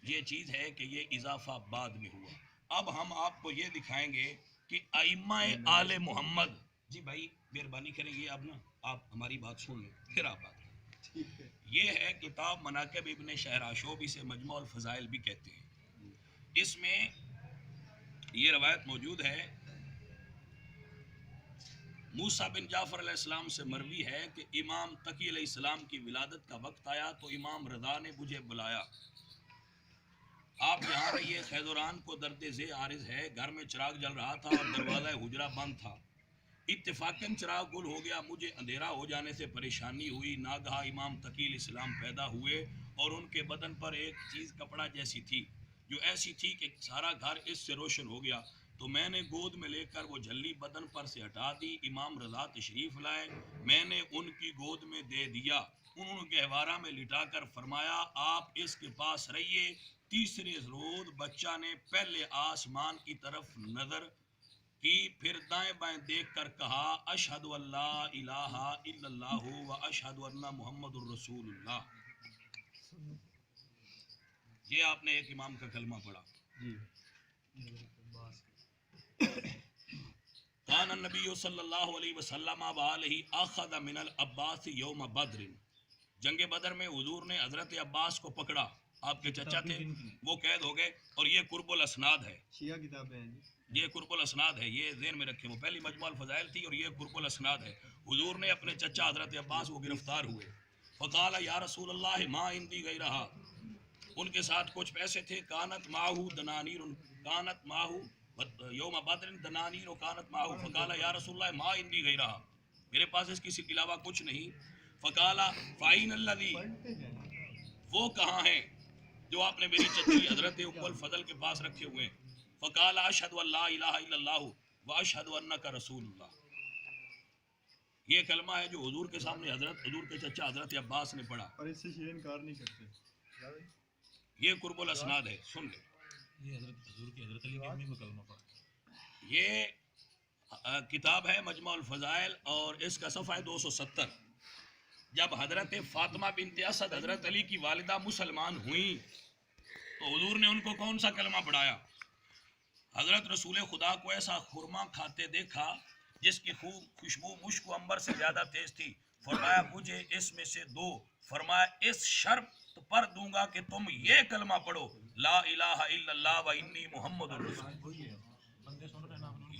یہ چیز ہے کہ یہ اضافہ بعد میں ہوا۔ اب ہم آپ کو یہ دکھائیں گے کہ ائمہ آل محمد، جی بھائی مہربانی کریں گے آپ نا، آپ ہماری بات سن لیں پھر آپ بات کریں۔ یہ ہے کتاب مناقب ابن شہراشوب، اسے مجموع الفضائل بھی کہتے ہیں۔ اس میں یہ روایت موجود ہے، موسیٰ بن جعفر علیہ السلام سے مروی ہے کہ امام تقی علیہ السلام کی ولادت کا وقت آیا تو امام رضا نے مجھے بلایا، آپ یہاں رہیے، خیزران کو درد ذی عارض ہے، گھر میں چراغ جل رہا تھا اور دروازہ حجرہ بند تھا، اتفاقاً چراغ گل ہو گیا، مجھے اندھیرا ہو جانے سے پریشانی ہوئی، ناگہاں امام تقی علیہ السلام پیدا ہوئے اور ان کے بدن پر ایک چیز کپڑا جیسی تھی جو ایسی تھی کہ سارا گھر اس سے روشن ہو گیا، تو میں نے گود میں لے کر وہ جھلی بدن پر سے ہٹا دی، امام رضا تشریف لائے، میں نے ان کی گود میں دے دیا، انہوں نے گہوارہ میں لٹا کر فرمایا آپ اس کے پاس رہیے۔ تیسرے روز بچہ نے پہلے آسمان کی طرف نظر کی، پھر دائیں بائیں دیکھ کر کہا اشہد ان لا الہ الا اللہ و اشہد ان محمد الرسول اللہ۔ یہ آپ نے ایک امام کا کلمہ پڑھا۔ کان النبی صلی اللہ علیہ وسلم وآلہ اخذ من العباس یوم بدر، جنگ بدر میں حضور نے حضرت عباس کو پکڑا، آپ کے چچا تھے، وہ قید ہو گئے، اور یہ قرب الاسناد ہے، شیعہ کتابیں ہیں جی، یہ قرب الاسناد ہے، یہ ذہن میں رکھیں، وہ پہلی مجموع الفضائل تھی اور یہ قرب الاسناد ہے۔ حضور نے اپنے چچا حضرت عباس وہ گرفتار ہوئے، فقال یا رسول اللہ ما عندی غیرہا، ان کے ساتھ کچھ پیسے تھے، کانت ماہو دنانیر، کانت ماہو یوم بدر دنانیر و کانت ماہو، فقال یا رسول اللہ ما عندی غیرہا، میرے پاس اس کے علاوہ کچھ نہیں، فقال فائن الذی، وہ کہاں ہیں جو آپ نے میری چچی حضرت ام الفضل کے پاس رکھے ہوئے ہیں، फ़क़ाल अशहदु अल्ला इलाहा इल्लल्लाह व अशहदु अन्नका रसूलुल्लाह। ये कलमा है जो हुजूर के सामने हुजूर के चचा हजरत अब्बास ने पढ़ा। और इससे ये इनकार नहीं करते। ये कुर्बुल असनाद है, सुन ले। ये हजरत अली की अम्मी को कलमा पढ़ा। ये किताब है मजमुअल फ़ज़ाइल और इसका सफ़ा है 270। जब हजरत फातिमा बिनत असद हजरत अली की वालिदा मुसलमान हुई तो हुजूर ने उनको कौन सा कलमा पढ़ाया? हजरत रसूल खुदा को ऐसा खुरमा खाते देखा जिसकी खूब खुशबू मुश्क अंबर से ज्यादा तेज थी। फरमाया मुझे इसमें से दो। फरमाया इस शर्त पर दूंगा कि तुम ये कलमा पढ़ो, ला इलाहा इल्लल्लाह व इन्नी मुहम्मदुर रसूलुल्लाह।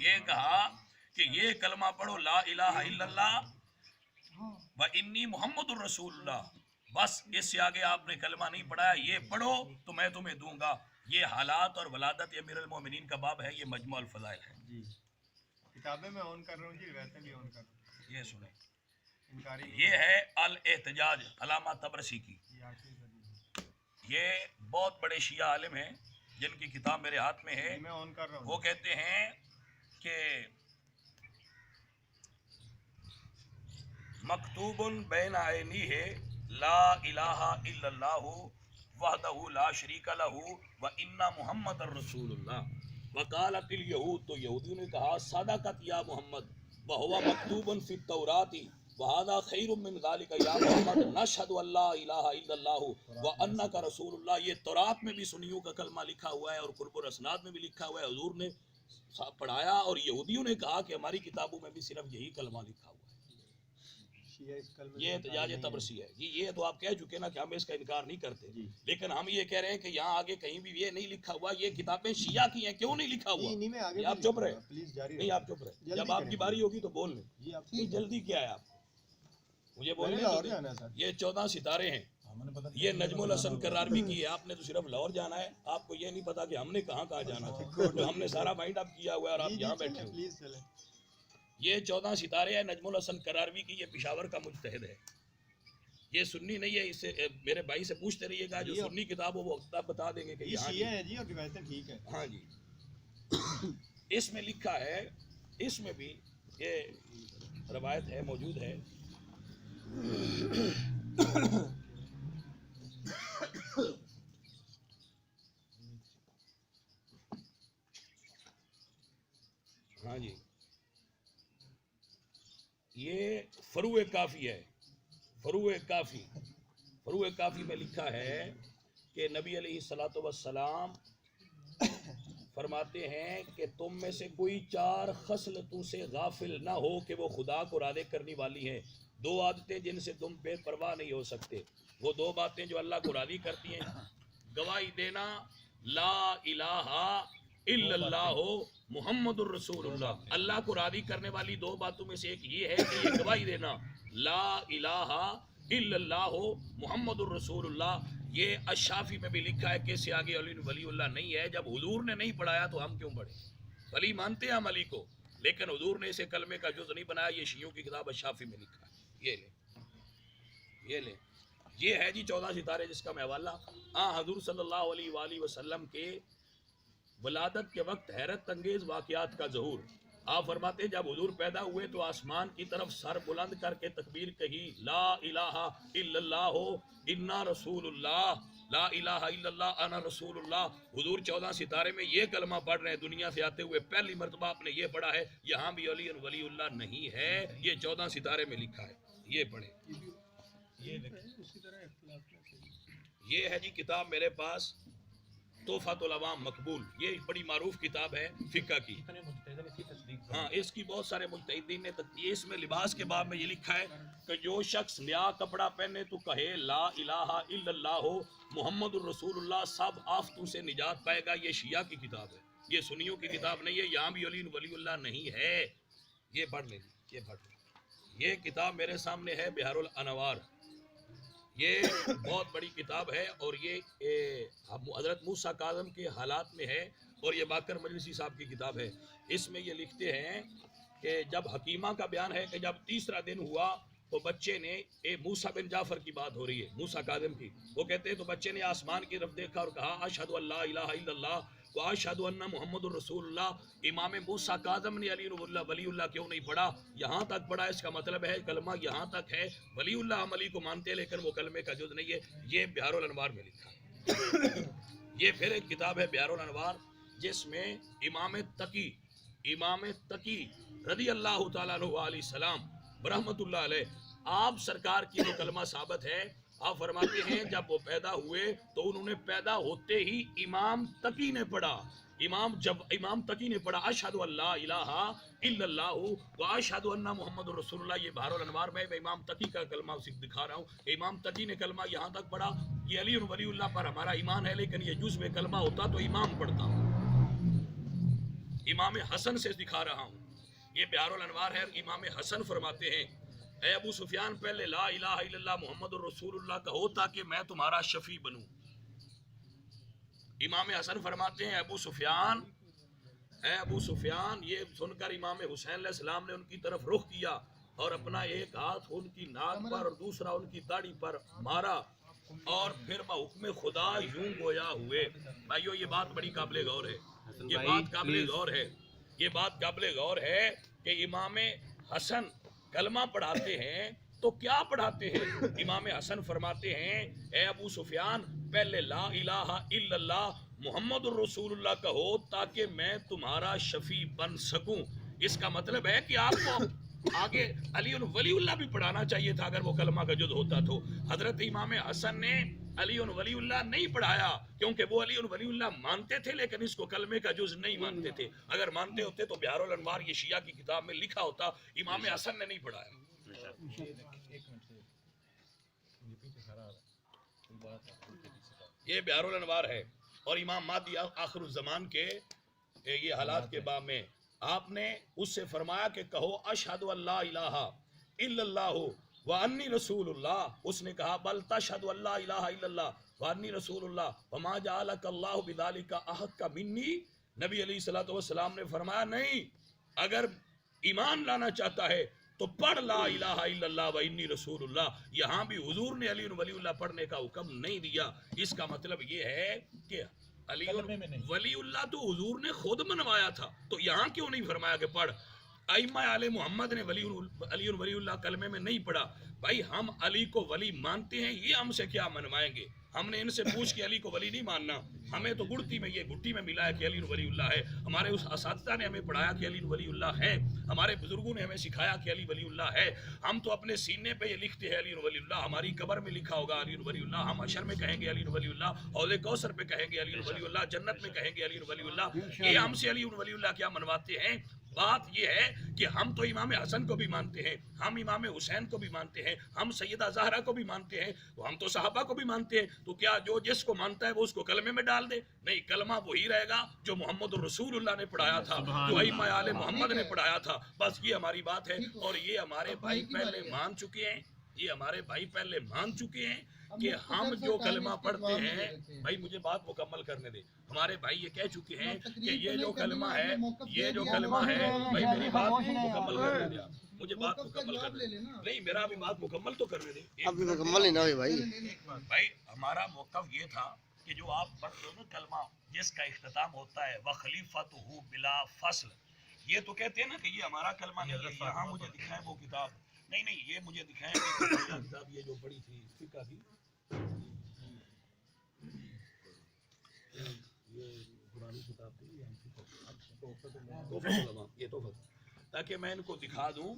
ये कहा कि ये कलमा पढ़ो, ला इलाहा इल्लल्लाह व इन्नी मुहम्मदुर रसूलुल्लाह। बस इससे आगे आपने कलमा नहीं पढ़ाया, ये पढ़ो तो मैं तुम्हें दूंगा। ये हालात और वलादत अमीरुल मोमिनीन का बाब है, ये मजमुअल फ़ज़ाइल है। जी किताबें मैं ऑन कर रहा हूँ जी, वैसे भी ऑन कर रहा हूँ। ये सुने, इनकारी ये है अल एहतजाज अलामा तबरसी की। ये बहुत बड़े शिया आलिम हैं जिनकी किताब मेरे हाथ में है। मैं ऑन कर रहा हूँ। वो कहते हैं कि मकतूबुन बैन आइनी है ला इलाहा इल्लल्लाहु वहदहु ला शरीका लहू व इन्ना मुहम्मदर रसूलुल्लाह। वकालतिल यहूद, तो यहूदियों ने कहा सदकत या मोहम्मद व हुवा मकतूबुन फित तौराती व हादा खैरुम मिन ज़ालिका या मोहम्मद नशहदु अल्ला इलाहा इल्लल्लाहु व अन्नका रसूलुल्लाह। ये तौरात में भी सुन्नियों का कलमा लिखा हुआ है और कुर्बुल असनाद में भी लिखा हुआ है। हुजूर ने पढ़ाया और यहूदियों ने कहा कि हमारी किताबों में भी सिर्फ यही कलमा लिखा हुआ है। ये एहतजाज तबरसी है। ये तो आप कह चुके ना कि हम इसका इनकार नहीं करते, लेकिन हम ये कह रहे हैं कि यहाँ आगे कहीं भी ये नहीं लिखा हुआ। ये किताबें शिया की हैं, क्यों नहीं लिखा हुआ? आप चुप रहे, प्लीज जारी नहीं आप चुप रहे। जब आपकी बारी होगी तो बोल लें। जल्दी क्या है आप मुझे बोलने तो। ये 14 सितारे हैं। ये नजमुल हसन करारवी की है। आपने तो सिर्फ लाहौर जाना है, आपको ये नहीं पता कि हमने कहाँ कहाँ जाना था। तो हमने सारा माइंड अप किया हुआ है और आप यहाँ बैठे हो। प्लीज चले। ये 14 सितारे हैं नजमुल हसन करारवी की। ये पेशावर का मुज्तहिद है, ये सुन्नी नहीं है। इससे मेरे भाई से पूछते रहिएगा, जो सुन्नी किताब हो वो तब बता देंगे कि ये शिया है जी और रिवायतें ठीक है। हाँ जी। इसमें लिखा है, इसमें भी ये रवायत है, मौजूद है। हाँ जी, ये फरूए काफ़ी है। फरूए काफ़ी में लिखा है कि नबी अलैहिस्सलातु वस्सलाम फरमाते हैं कि तुम में से कोई 4 खसलतों से गाफिल ना हो कि वो खुदा को राज़ी करने वाली हैं। 2 आदतें जिनसे तुम बेपरवाह नहीं हो सकते। वो 2 बातें जो अल्लाह को राज़ी करती हैं, गवाही देना ला इलाहा इल्लल्लाह मुहम्मदुर रसूलुल्लाह। अल्लाह को राज़ी करने वाली 2 बातों में से एक ये है कि ये गवाही देना ला इलाहा इल्लल्लाह मुहम्मदुर रसूलुल्लाह। ये अशाफी में भी लिखा है कि इससे आगे अली वलीउल्लाह नहीं है। जब हुजूर ने नहीं पढ़ाया तो हम क्यों पढ़े? वली मानते हैं हम अली को, लेकिन हुजूर ने इसे कलमे का जुज़ नहीं बनाया। ये शियों की किताब अशाफी में लिखा है। ये ले ये है जी 14 सितारे जिसका मैं हवाला हुजूर सल्लल्लाहु अलैहि वसल्लम के वलादत के वक्त हैरत अंगेज वाक़यात का ज़हूर। आप फरमाते जब हुजूर पैदा हुए तो आसमान की तरफ सर बुलंद करके तकबीर कही, ला इलाहा इल्लल्लाह इन्ना रसूलुल्लाह, ला इलाहा इल्लल्लाह अना रसूलुल्लाह। हुजूर 14 सितारे में ये कलमा पढ़ रहे हैं। दुनिया से आते हुए पहली मरतबा आपने ये पढ़ा है। यहाँ भी अली वलीउल्लाह नहीं है, ये 14 सितारे में लिखा है। ये पढ़े। ये है जी किताब मेरे पास तोहफातुल अवाम मकबूल। ये बड़ी मारूफ किताब है फ़िक़्ह की। हाँ, इसकी बहुत सारे मुज्तहिदीन ने तकदीर। इसमें लिबास के बाब में ये लिखा है कि जो शख्स नया कपड़ा पहने तो कहे ला इलाहा इल्लल्लाह मुहम्मदुर रसूलुल्लाह, सब आफतों से निजात पाएगा। ये शिया की किताब है, ये सुन्नियों की किताब नहीं है। यहाँ भी अली वलीउल्लाह नहीं है। ये पढ़ लें, ये पढ़ लें। ये किताब मेरे सामने है बिहारुल अनवार। ये बहुत बड़ी किताब है और ये हज़रत मूसा काज़म के हालात में है और ये बाकर मजलिसी साहब की किताब है। इसमें ये लिखते हैं कि जब हकीमा का बयान है कि जब 3रा दिन हुआ तो बच्चे ने मूसा बिन जाफ़र की बात हो रही है, मूसा काज़म की। वो कहते हैं तो बच्चे ने आसमान की तरफ देखा और कहा अशहदु अल्ला इलाहा इल्लल्लाह व अशहदु अन्ना मुहम्मदुर रसूलुल्लाह। इमाम मूसा काज़म ने अली वलीउल्लाह क्यों नहीं पढ़ा, यहाँ तक पढ़ा, इसका मतलब है कलमा यहाँ तक है। वलीउल्लाह हम अली को मानते हैं लेकिन वो कलमे का जुज़ नहीं है। ये बिहारुल अनवार में लिखा है। ये फिर एक किताब है बिहारुल अनवार, जिसमें इमाम तकी रदी अल्लाह तआला अन्हु अलैहि सलाम रहमतुल्लाह अलैह आप सरकार की जो कलमा साबित है, आप फरमाते हैं जब वो पैदा हुए तो उन्होंने पैदा होते ही इमाम तकी ने पढ़ा। जब इमाम तकी ने पढ़ा अशहदु अल्ला इलाहा इल्लल्लाह व अशहदु अन्ना मुहम्मदुर रसूलुल्लाह, ये बहरुल अनवार में मैं इमाम तकी का कलमा उसे दिखा रहा हूँ। इमाम तकी ने कलमा यहाँ तक पढ़ा, ये अली वलीउल्लाह पर हमारा ईमान है, लेकिन ये जुज़ में कलमा होता तो इमाम पढ़ता। इमाम हसन से दिखा रहा हूँ, ये बिहारुल अनवार है। इमाम हसन फरमाते हैं, ऐ अबू सुफियान पहले ला इलाहा इल्लल्लाह मुहम्मदुर रसूलुल्लाह कहो ताकि मैं तुम्हारा शफी बनूं। इमाम हसन फरमाते हैं, अबू सुफियान, ये सुनकर इमाम हुसैन अलैहिस्सलाम ने उनकी तरफ रुख किया और अपना एक हाथ उनकी नाक पर और दूसरा उनकी दाढ़ी पर मारा और फिर हुक्म खुदा यूं गोया हुए। भाइयों, ये बात बड़ी काबिल गौर है, ये बात काबिल गौर है, ये बात काबिल गौर है कि इमाम हसन कलमा पढ़ाते हैं तो क्या पढ़ाते हैं। इमाम हसन फरमाते हैं, ए अबू सुफियान पहले ला इलाहा इल्लल्लाह मुहम्मदुर रसूलुल्लाह कहो ताकि मैं तुम्हारा शफी बन सकूं। इसका मतलब है कि आपको आगे अली वलीउल्लाह भी पढ़ाना चाहिए था अगर वो कलमा का जुज़ होता तो। हजरत इमाम हसन ने अली वलीउल्लाह नहीं पढ़ाया क्योंकि वो अली वलीउल्लाह मानते थे लेकिन इसको कलमे का जुज़ नहीं मानते थे। अगर मानते होते तो बिहारुल अनवार ये शिया की किताब में लिखा होता, इमाम हसन ने नहीं पढ़ाया। ये बिहारुल अनवार है। और इमाम महदी आखिरुल ज़मान के ये हालात के बारे में आपने उससे फरमाया कि कहो अशहदु अल्ला इलाहा इल्लल्लाह व अन्नी रसूलुल्लाह। उसने कहा बल तशहदु अल्ला इलाहा इल्लल्लाह व अन्नी रसूलुल्लाह व मा जअलकल्लाहु बिज़ालिका अहक्का मिन्नी। नबी अलैहिस्सलातु वस्सलाम ने फरमाया, नहीं, अगर ईमान लाना चाहता है तो पढ़ ला इलाहा इल्लल्लाह व इन्नी रसूलुल्लाह। यहाँ भी हुजूर ने अली वलीउल्लाह पढ़ने का हुक्म नहीं दिया। इसका मतलब ये है कि अली वलीउल्लाह तो हुजूर ने खुद मनवाया था, तो यहाँ क्यों नहीं फरमाया कि पढ़। अइम्मा आले मोहम्मद ने अली वलीउल्लाह कलमे में नहीं पढ़ा। भाई, हम अली को वली मानते हैं, ये हमसे क्या मनवाएंगे। हमने इनसे पूछ के अली को वली नहीं मानना, हमें तो गुड़ती में ये गुट्टी में मिला है कि अली वलीउल्लाह है। हमारे उस असातिज़ा ने हमें पढ़ाया कि अली वलीउल्लाह है, हमारे बुजुर्गों ने हमें सिखाया कि अली वलीउल्लाह है। हम तो अपने सीने पे ये लिखते हैं अली वलीउल्लाह, हमारी कब्र में लिखा होगा अली वलीउल्लाह, हम अशर में कहेंगे अली वलीउल्लाह, हौज़े कौसर पे कहेंगे अली वलीउल्लाह, जन्नत में कहेंगे अली वलीउल्लाह। ये हमसे अली वलीउल्लाह क्या मनवाते हैं। बात यह है कि हम तो इमाम हसन को भी मानते हैं, हम इमाम हुसैन को भी मानते हैं, हम सैयदा ज़हरा को भी मानते हैं, हम तो सहाबा को भी मानते हैं। तो क्या जो जिसको मानता है वो उसको कलमे में डाल दे? नहीं, कलमा वही रहेगा जो मोहम्मद रसूलुल्लाह ने पढ़ाया था, जो अइम्मा आले मोहम्मद ने पढ़ाया था। बस ये हमारी बात है। और ये हमारे भाई पहले मान चुके हैं, ये हमारे भाई पहले मान चुके हैं कि हम जो कलमा पढ़ते हैं, भाई मुझे बात मुकम्मल करने दे। हमारे भाई ये कह चुके हैं कि ये जो कलमा है, ये जो कलमा है, भाई मेरी बात मुकम्मल करने दे, मुझे बात मुकम्मल करने दे। नहीं, मेरा भी बात मुकम्मल तो करने दे। अभी मुकम्मल ही ना हुई भाई। भाई हमारा मौक़िफ़ ये था कि जो आप पढ़ते हो ना कलमा जिसका इख्तिताम होता है व खलीफतहु बिला फसल, ये तो कहते हैं ना कि ये हमारा कलमा नहीं है। यहाँ मुझे दिखाएं वो किताब, नहीं ये मुझे दिखाएं कि किताब ये जो पढ़ी थी फिक़ह की, ये पुरानी किताब थी, ये तोहफ़ा, ताकि मैं इनको दिखा दूं।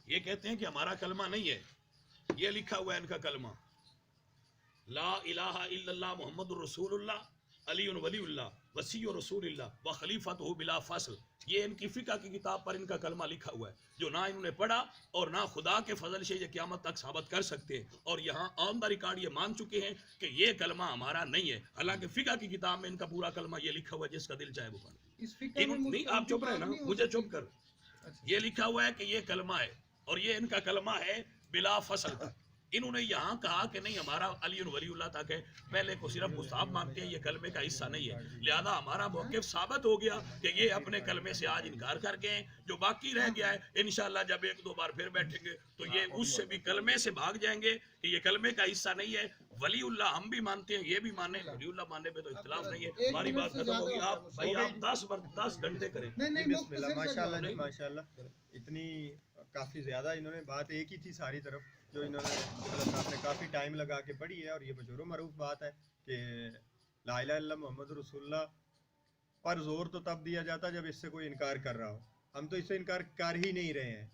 ये कहते हैं कि हमारा कलमा नहीं है, ये लिखा हुआ है इनका कलमा, ला इलाहा इल्लल्लाह मुहम्मदुर रसूलुल्लाह अली वलीउल्लाह वसीय्यु रसूलिल्लाह व खलीफतहु बिला फसल। ये इनकी फ़िक़ह की किताब पर इनका कलमा लिखा हुआ है, जो ना इन्होंने पढ़ा और ना खुदा के फजल से ये क़यामत तक साबित कर सकते हैं। और यहाँ ऑन द रिकॉर्ड ये मान चुके हैं कि ये कलमा हमारा नहीं है, हालांकि फ़िक़ह की किताब में इनका पूरा कलमा ये लिखा हुआ है, जिसका दिल चाहे वो पढ़े। नहीं, आप चुप रहे ना, मुझे चुप कर। ये लिखा हुआ है कि ये कलमा है और ये इनका कलमा है बिला फसल का। इन्होंने यहाँ कहा कि नहीं, हमारा अली वलीउल्लाह तक है, पहले को सिर्फ मुस्ताहब मानते हैं, ये कलमे का हिस्सा नहीं है। लिहाजा हमारा मौक़िफ़ साबित हो गया कि ये अपने कलमे से आज इनकार कर गए हैं। जो बाकी रह गया है, इंशाअल्लाह जब एक दो बार फिर बैठेंगे तो ये उससे भी कलमे से भाग जाएंगे कि ये कलमे का हिस्सा नहीं है। वली उल्लाह हम भी मानते हैं, ये भी माने, वली उल्लाह मानने पे तो इख्तिलाफ नहीं है। हमारी बात खत्म होगी। आप भाई आप 10 घंटे करें। नहीं बिस्मिल्लाह, माशाल्लाह जी माशाल्लाह। इतनी काफ़ी ज़्यादा इन्होंने बात एक ही थी सारी तरफ, जो इन्होंने मतलब साहब ने काफ़ी टाइम लगा के पढ़ी है, और ये मशहूर मरूफ बात है कि ला इलाहा इल्लल्लाह मोहम्मद रसूलुल्लाह पर जोर तो तब दिया जाता जब इससे कोई इनकार कर रहा हो। हम तो इससे इनकार कर ही नहीं रहे हैं।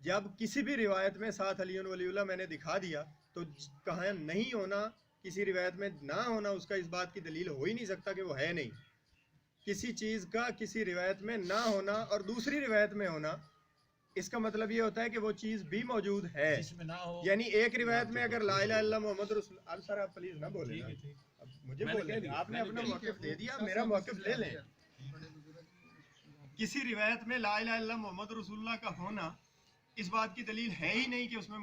जब किसी भी रिवायत में साथ अली वलीउल्लाह मैंने दिखा दिया, तो कहाँ नहीं होना, किसी रिवायत में ना होना, उसका इस बात की दलील हो ही नहीं सकता कि वो है नहीं। किसी चीज़ का किसी रिवायत में ना होना और दूसरी रिवायत में होना, इसका मतलब ये होता है कि वो चीज़ भी मौजूद है। यानी एक रिवायत में अगर ला इलाहा इल्लल्लाह मोहम्मद रसूल, अब सर आप प्लीज ना बोलें, अब मुझे बोलने दीजिए। आपने अपना मौक़िफ़ दे दिया, मेरा मौक़िफ़ ले लें। किसी रिवायत में ला इलाहा इल्लल्लाह मोहम्मद रसूलुल्लाह का होना इस बात की दलील है ही नहीं कि उसमें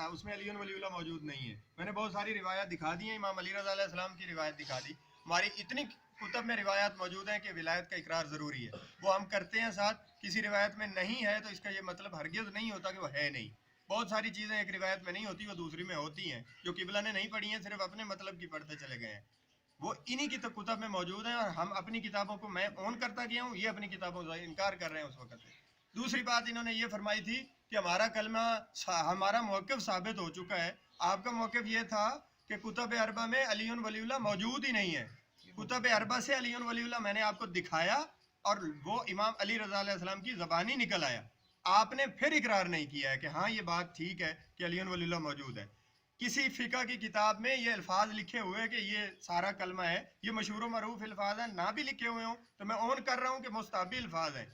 उसमें अली वलीउल्लाह मौजूद नहीं है। मैंने बहुत सारी रिवायत दिखा दी हैं, इमाम अली रज़ा अलैहि सलाम की रिवायत दिखा दी। हमारी इतनी कुतब में रिवायत मौजूद हैं कि विलायत का इकरार ज़रूरी है, वो हम करते हैं साथ। किसी रिवायत में नहीं है तो इसका ये मतलब हरगिज़ नहीं होता कि वो है नहीं। बहुत सारी चीज़ें एक रिवायत में नहीं होती, वो दूसरी में होती हैं, जो किबला ने नहीं पढ़ी हैं, सिर्फ अपने मतलब की पढ़ते चले गए हैं। वो इन्हीं की कुतब में मौजूद हैं, और हम अपनी किताबों को मैं ऑन करता गया हूँ, ये अपनी किताबों से इनकार कर रहे हैं उस वक्त से। दूसरी बात इन्होंने ये फरमाई थी कि हमारा कलमा हमारा मौक़िफ़ साबित हो चुका है। आपका मौक़िफ़ ये था कि कुतुब अरबा में अली वलीउल्लाह मौजूद ही नहीं है। कुतुब अरबा से अली वलीउल्लाह मैंने आपको दिखाया, और वो इमाम अली रज़ा अलैहि सलाम की ज़बानी निकल आया। आपने फिर इकरार नहीं किया है कि हाँ ये बात ठीक है कि अली वलीउल्लाह मौजूद है। किसी फ़िक़्ह की किताब में ये अल्फाज लिखे हुए हैं कि ये सारा कलमा है, ये मशहूर व मरूफ अल्फाज हैं, ना भी लिखे हुए हों तो मैं ऑन कर रहा हूँ कि मुस्ताहबी अल्फाज हैं।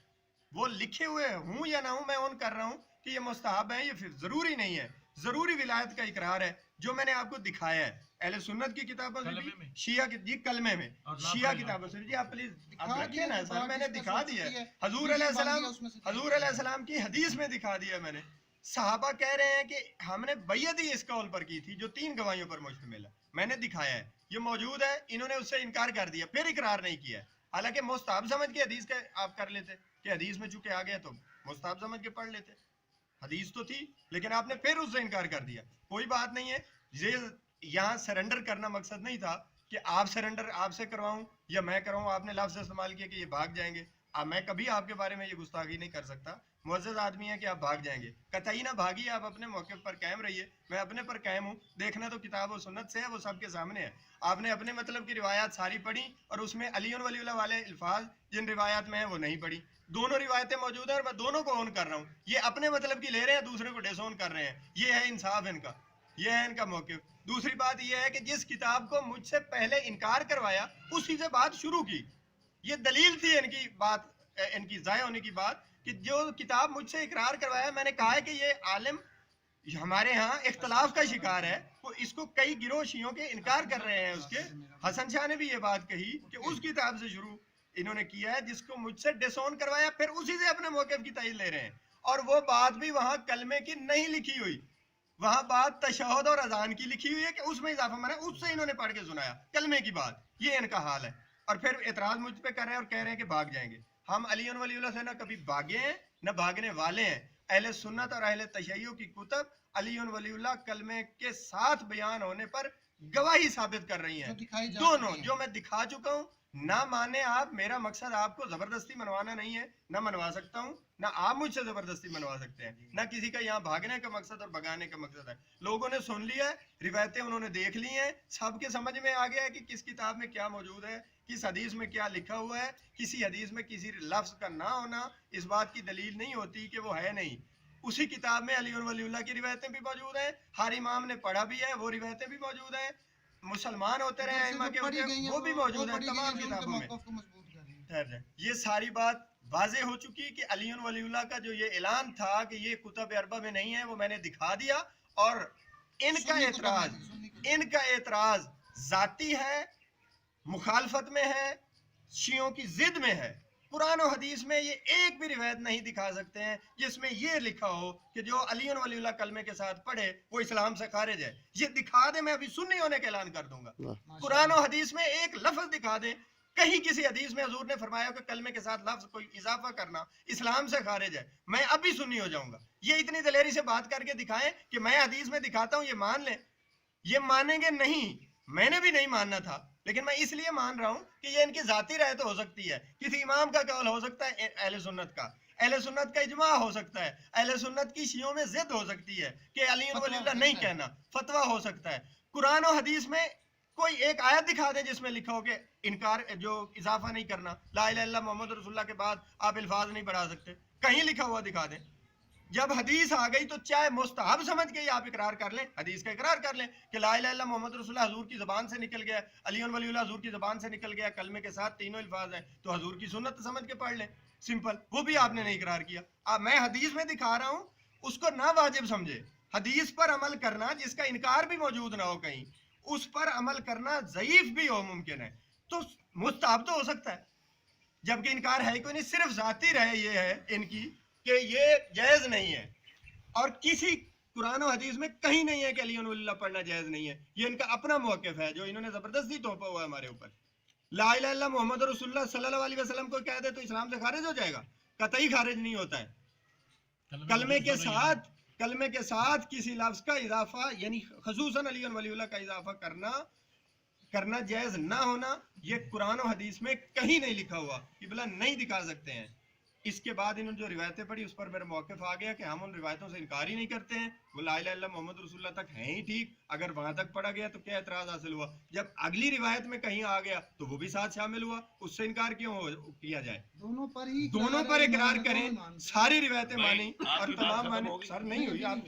वो लिखे हुए हूँ या ना हूँ, मैं ऑन कर रहा हूँ कि ये मुस्ताहब है, ये फिर ज़रूरी नहीं है। ज़रूरी विलायत का इकरार है जो मैंने आपको दिखाया है अहले सुन्नत की किताबों से भी, शिया की जी कलमे में, शिया किताबों से भी। जी आप प्लीज आप रखिए ना सर, मैंने दिखा दिया है। हजूर अलैहिस्सलाम की हदीस में दिखा दिया मैंने। सहाबा कह रहे हैं कि हमने बैयत ही इस कौल पर की थी जो 3 गवाहियों पर मुश्तमिल है, मैंने दिखाया है, ये मौजूद है। इन्होंने उससे इनकार कर दिया, फिर इकरार नहीं किया। हालांकि मुस्ताहब समझ के हदीस का आप कर लेते कि हदीस में चूंकि आ गया तो मुस्ताहब समझ के पढ़ लेते, हदीस तो थी, लेकिन आपने फिर उससे इनकार कर दिया। कोई बात नहीं है, ये यहाँ सरेंडर करना मकसद नहीं था कि आप सरेंडर आपसे करवाऊं या मैं करवाऊं। आपने लफ्ज़ इस्तेमाल किया कि ये भाग जाएंगे। अब मैं कभी आपके बारे में ये गुस्ताखी नहीं कर सकता। मुअज़्ज़ज़ आदमी है कि आप भाग जाएंगे, कतई ना भागिए, आप अपने मौके पर कायम रहिए। मैं अपने पर कायम हूँ। देखना तो किताब और सुन्नत से है, वो सबके सामने है। आपने अपने मतलब की रिवायात सारी पढ़ी और उसमें अली वलीउल्लाह वाले अल्फाज जिन रिवायात में है वो नहीं पढ़ी। दोनों रिवायतें मौजूद हैं और मैं दोनों को ऑन कर रहा हूँ। ये अपने मतलब की ले रहे हैं, दूसरे को डिसऑन कर रहे हैं। ये है इंसाफ इनका, ये है इनका मौक़िफ़। दूसरी बात ये है कि जिस किताब को मुझसे पहले इनकार करवाया उसी से बात शुरू की। ये दलील थी इनकी बात, इनकी ज़ाया होने की बात, कि जो किताब मुझसे इकरार करवाया, मैंने कहा है कि ये आलिम हमारे यहाँ इख्तलाफ का शिकार है, वो इसको कई गिरोह शियों के इनकार कर रहे हैं उसके। हसन शाह ने भी ये बात कही कि उस किताब से शुरू इन्होंने किया है जिसको मुझसे डिसऑन करवाया, फिर उसी से अपने मौक़िफ़ की तायीद ले रहे हैं। और वो बात भी वहाँ कलमे की नहीं लिखी हुई, वहाँ बात तशहुद और अजान की लिखी हुई है कि उसमें इजाफा माना, उससे इन्होंने पढ़ के सुनाया कलमे की बात। ये इनका हाल है, और फिर एतराज़ मुझ पे कर रहे हैं और कह रहे हैं कि भाग जाएंगे। हम अली वलीउल्लाह से ना कभी भागे हैं न भागने वाले हैं। अहले सुन्नत और अहले तशय्युअ की कुतब अली वलीउल्लाह कलमे के साथ बयान होने पर गवाही साबित कर रही हैं, दोनों जो मैं दिखा चुका हूँ। ना माने आप, मेरा मकसद आपको जबरदस्ती मनवाना नहीं है, ना मनवा सकता हूँ, ना आप मुझसे जबरदस्ती मनवा सकते हैं, ना किसी का यहाँ भागने का मकसद और भगाने का मकसद है। लोगों ने सुन लिया है, रिवायतें उन्होंने देख ली हैं, सबके समझ में आ गया है कि किस किताब में क्या मौजूद है, किस हदीस में क्या लिखा हुआ है। किसी हदीस में किसी लफ्ज़ का ना होना इस बात की दलील नहीं होती कि वो है नहीं। उसी किताब में अली वलीउल्लाह की रिवायतें भी मौजूद हैं, हर इमाम ने पढ़ा भी है, वो रिवायतें भी मौजूद हैं। मुसलमान होते रहे अइम्मा के वो भी मौजूद है तमाम किताबों में। ये सारी बात वाज़े हो चुकी कि अली वलीउल्लाह का जो ये ऐलान था कि ये कुतुब अरबा में नहीं है, वो मैंने दिखा दिया। और इनका एतराज़ ज़ाती है, मुखालफत में है, शियों की जिद में है। कुरान और हदीस में ये एक भी रिवायत नहीं दिखा सकते हैं जिसमें ये लिखा हो कि जो अली वलीउल्लाह कलमे के साथ पढ़े वो इस्लाम से खारिज है। ये दिखा दे, मैं अभी सुन्नी होने का ऐलान कर दूंगा। कुरान और हदीस में एक लफ्ज़ दिखा दे, कहीं किसी हदीस में हुजूर ने फरमाया कि कलमे के साथ लफ्ज़ कोई इजाफा करना इस्लाम से खारिज है, मैं अभी सुन्नी हो जाऊंगा। ये इतनी दलेरी से बात करके दिखाएं कि मैं हदीस में दिखाता हूँ, ये मान लें। یہ مانیں گے نہیں، میں نے بھی نہیں ماننا تھا، لیکن میں اس لیے مان رہا ہوں کہ یہ ان کی ذاتی رائے تو ہو سکتی ہے، کسی امام کا قول ہو سکتا ہے اہل سنت کا، اہل سنت کا اجماع ہو سکتا ہے، اہل سنت کی شیعوں میں ضد ہو سکتی ہے کہ علی ولی اللہ نہیں کہنا، فتویٰ ہو سکتا ہے۔ قرآن و حدیث میں کوئی ایک آیت دکھا دیں جس میں لکھا ہو کہ انکار جو اضافہ نہیں کرنا، لا الہ الا اللہ محمد رسول اللہ کے بعد آپ الفاظ نہیں بڑھا سکتے، کہیں لکھا ہوا دکھا دیں۔ جب حدیث آ گئی تو چاہے مستحب سمجھ کے آپ اقرار کر لیں، حدیث کا اقرار کر لیں کہ لا الہ الا اللہ محمد رسول اللہ حضور کی زبان سے نکل گیا، علی ولی اللہ حضور کی زبان سے نکل گیا، کلمے کے ساتھ تینوں الفاظ ہیں تو حضور کی سنت سمجھ کے پڑھ لیں، سمپل۔ وہ بھی آپ نے نہیں اقرار کیا۔ اب میں حدیث میں دکھا رہا ہوں، اس کو نہ واجب سمجھے، حدیث پر عمل کرنا جس کا انکار بھی موجود نہ ہو کہیں، اس پر عمل کرنا ضعیف بھی ہو ممکن ہے تو مستحب تو ہو سکتا ہے، جبکہ انکار ہے کوئی نہیں، صرف ذاتی رہے یہ ہے ان کی کہ یہ جائز نہیں ہے، اور کسی قرآن و حدیث میں کہیں نہیں ہے کہ علی ولی اللہ پڑھنا جائز نہیں ہے، یہ ان کا اپنا موقف ہے جو انہوں نے زبردستی تھوپا ہوا ہے ہمارے اوپر۔ لا الہ الا اللہ محمد رسول اللہ صلی اللہ علیہ وسلم کو کہہ دے تو اسلام سے خارج ہو جائے گا؟ قطعی خارج نہیں ہوتا ہے۔ کلمے کے ساتھ کسی لفظ کا اضافہ یعنی خصوصاً علی ولی اللہ کا اضافہ کرنا جائز نہ ہونا، یہ قرآن و حدیث میں کہیں نہیں لکھا ہوا، قبلہ نہیں دکھا سکتے ہیں۔ اس کے بعد انہوں نے جو روایتیں پڑھی اس پر میرا موقف آ گیا کہ ہم ان روایتوں سے انکار ہی نہیں کرتے ہیں، وہ لا الہ الا اللہ محمد رسول اللہ تک ہیں ہی ٹھیک، اگر وہاں تک پڑھا گیا تو کیا اعتراض حاصل ہوا؟ جب اگلی روایت میں کہیں آ گیا تو وہ بھی ساتھ شامل ہوا، اس سے انکار کیوں کیا جائے؟ دونوں پر اقرار کریں، ساری روایتیں مانیں اور تمام مانیں۔ سر نہیں ہوئی آپ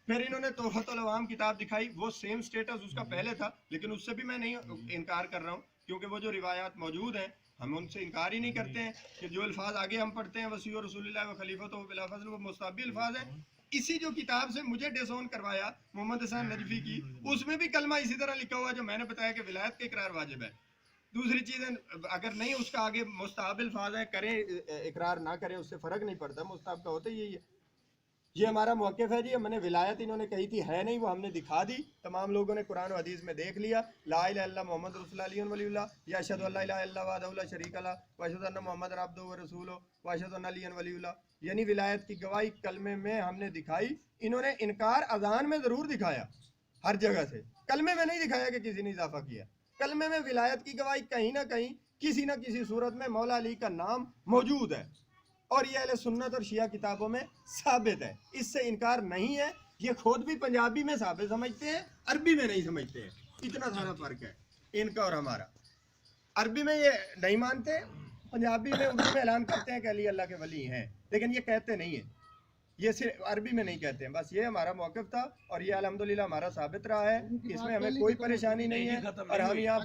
پھر انہوں نے تحفۃ العوام کتاب دکھائی، وہ سیم سٹیٹس اس کا پہلے تھا، لیکن اس سے بھی میں نہیں انکار کر رہا ہوں کیونکہ وہ جو روایات موجود ہیں ہم ان سے انکار ہی نہیں کرتے ہیں کہ جو الفاظ آگے ہم پڑھتے ہیں وسیع رسول اللہ و خلیفۃ و بلا فضل، وہ مستحبی الفاظ ہیں۔ اسی جو کتاب سے مجھے ڈیسون کروایا محمد حسین نجفی کی، اس میں بھی کلمہ اسی طرح لکھا ہوا ہے جو میں نے بتایا کہ ولایت کا اقرار واجب ہے۔ دوسری چیزیں اگر نہیں اس کا آگے مستحب الفاظ ہیں، کریں اقرار نہ کریں اس سے فرق نہیں پڑتا، مستحب کا ہوتا ہی یہی ہے۔ یہ ہمارا موقف ہے جی، میں نے ولایت انہوں نے کہی تھی ہے نہیں، وہ ہم نے دکھا دی، تمام لوگوں نے قرآن و حدیث میں دیکھ لیا، لا الہ الا اللہ محمد رسول اللہ علیہ ولی اللہ، یا اشہد ان لا الہ الا اللہ وحدہ لا شریک لہ و اشہد ان محمد عبدہ و رسولہ و اشہد ان علی ولی اللہ، یعنی ولایت کی گواہی کلمے میں ہم نے دکھائی۔ انہوں نے انکار اذان میں ضرور دکھایا، ہر جگہ سے، کلمے میں نہیں دکھایا کہ کسی نے اضافہ کیا۔ کلمے میں ولایت کی گواہی کہیں نہ کہیں کسی نہ کسی صورت میں مولا علی کا نام موجود ہے، اور یہ اہل سنت اور شیعہ کتابوں میں ثابت ہے، اس سے انکار نہیں ہے۔ یہ خود بھی پنجابی میں ثابت سمجھتے ہیں، عربی میں نہیں سمجھتے ہیں، اتنا سارا فرق ہے ان کا اور ہمارا۔ عربی میں یہ نہیں مانتے، پنجابی میں اردو میں اعلان کرتے ہیں کہ علی اللہ کے ولی ہیں، لیکن یہ کہتے نہیں ہیں، یہ صرف عربی میں نہیں کہتے ہیں۔ بس یہ ہمارا موقف تھا اور یہ الحمدللہ ہمارا ثابت رہا ہے، اس میں ہمیں کوئی پریشانی نہیں ہے، اور ہم یہاں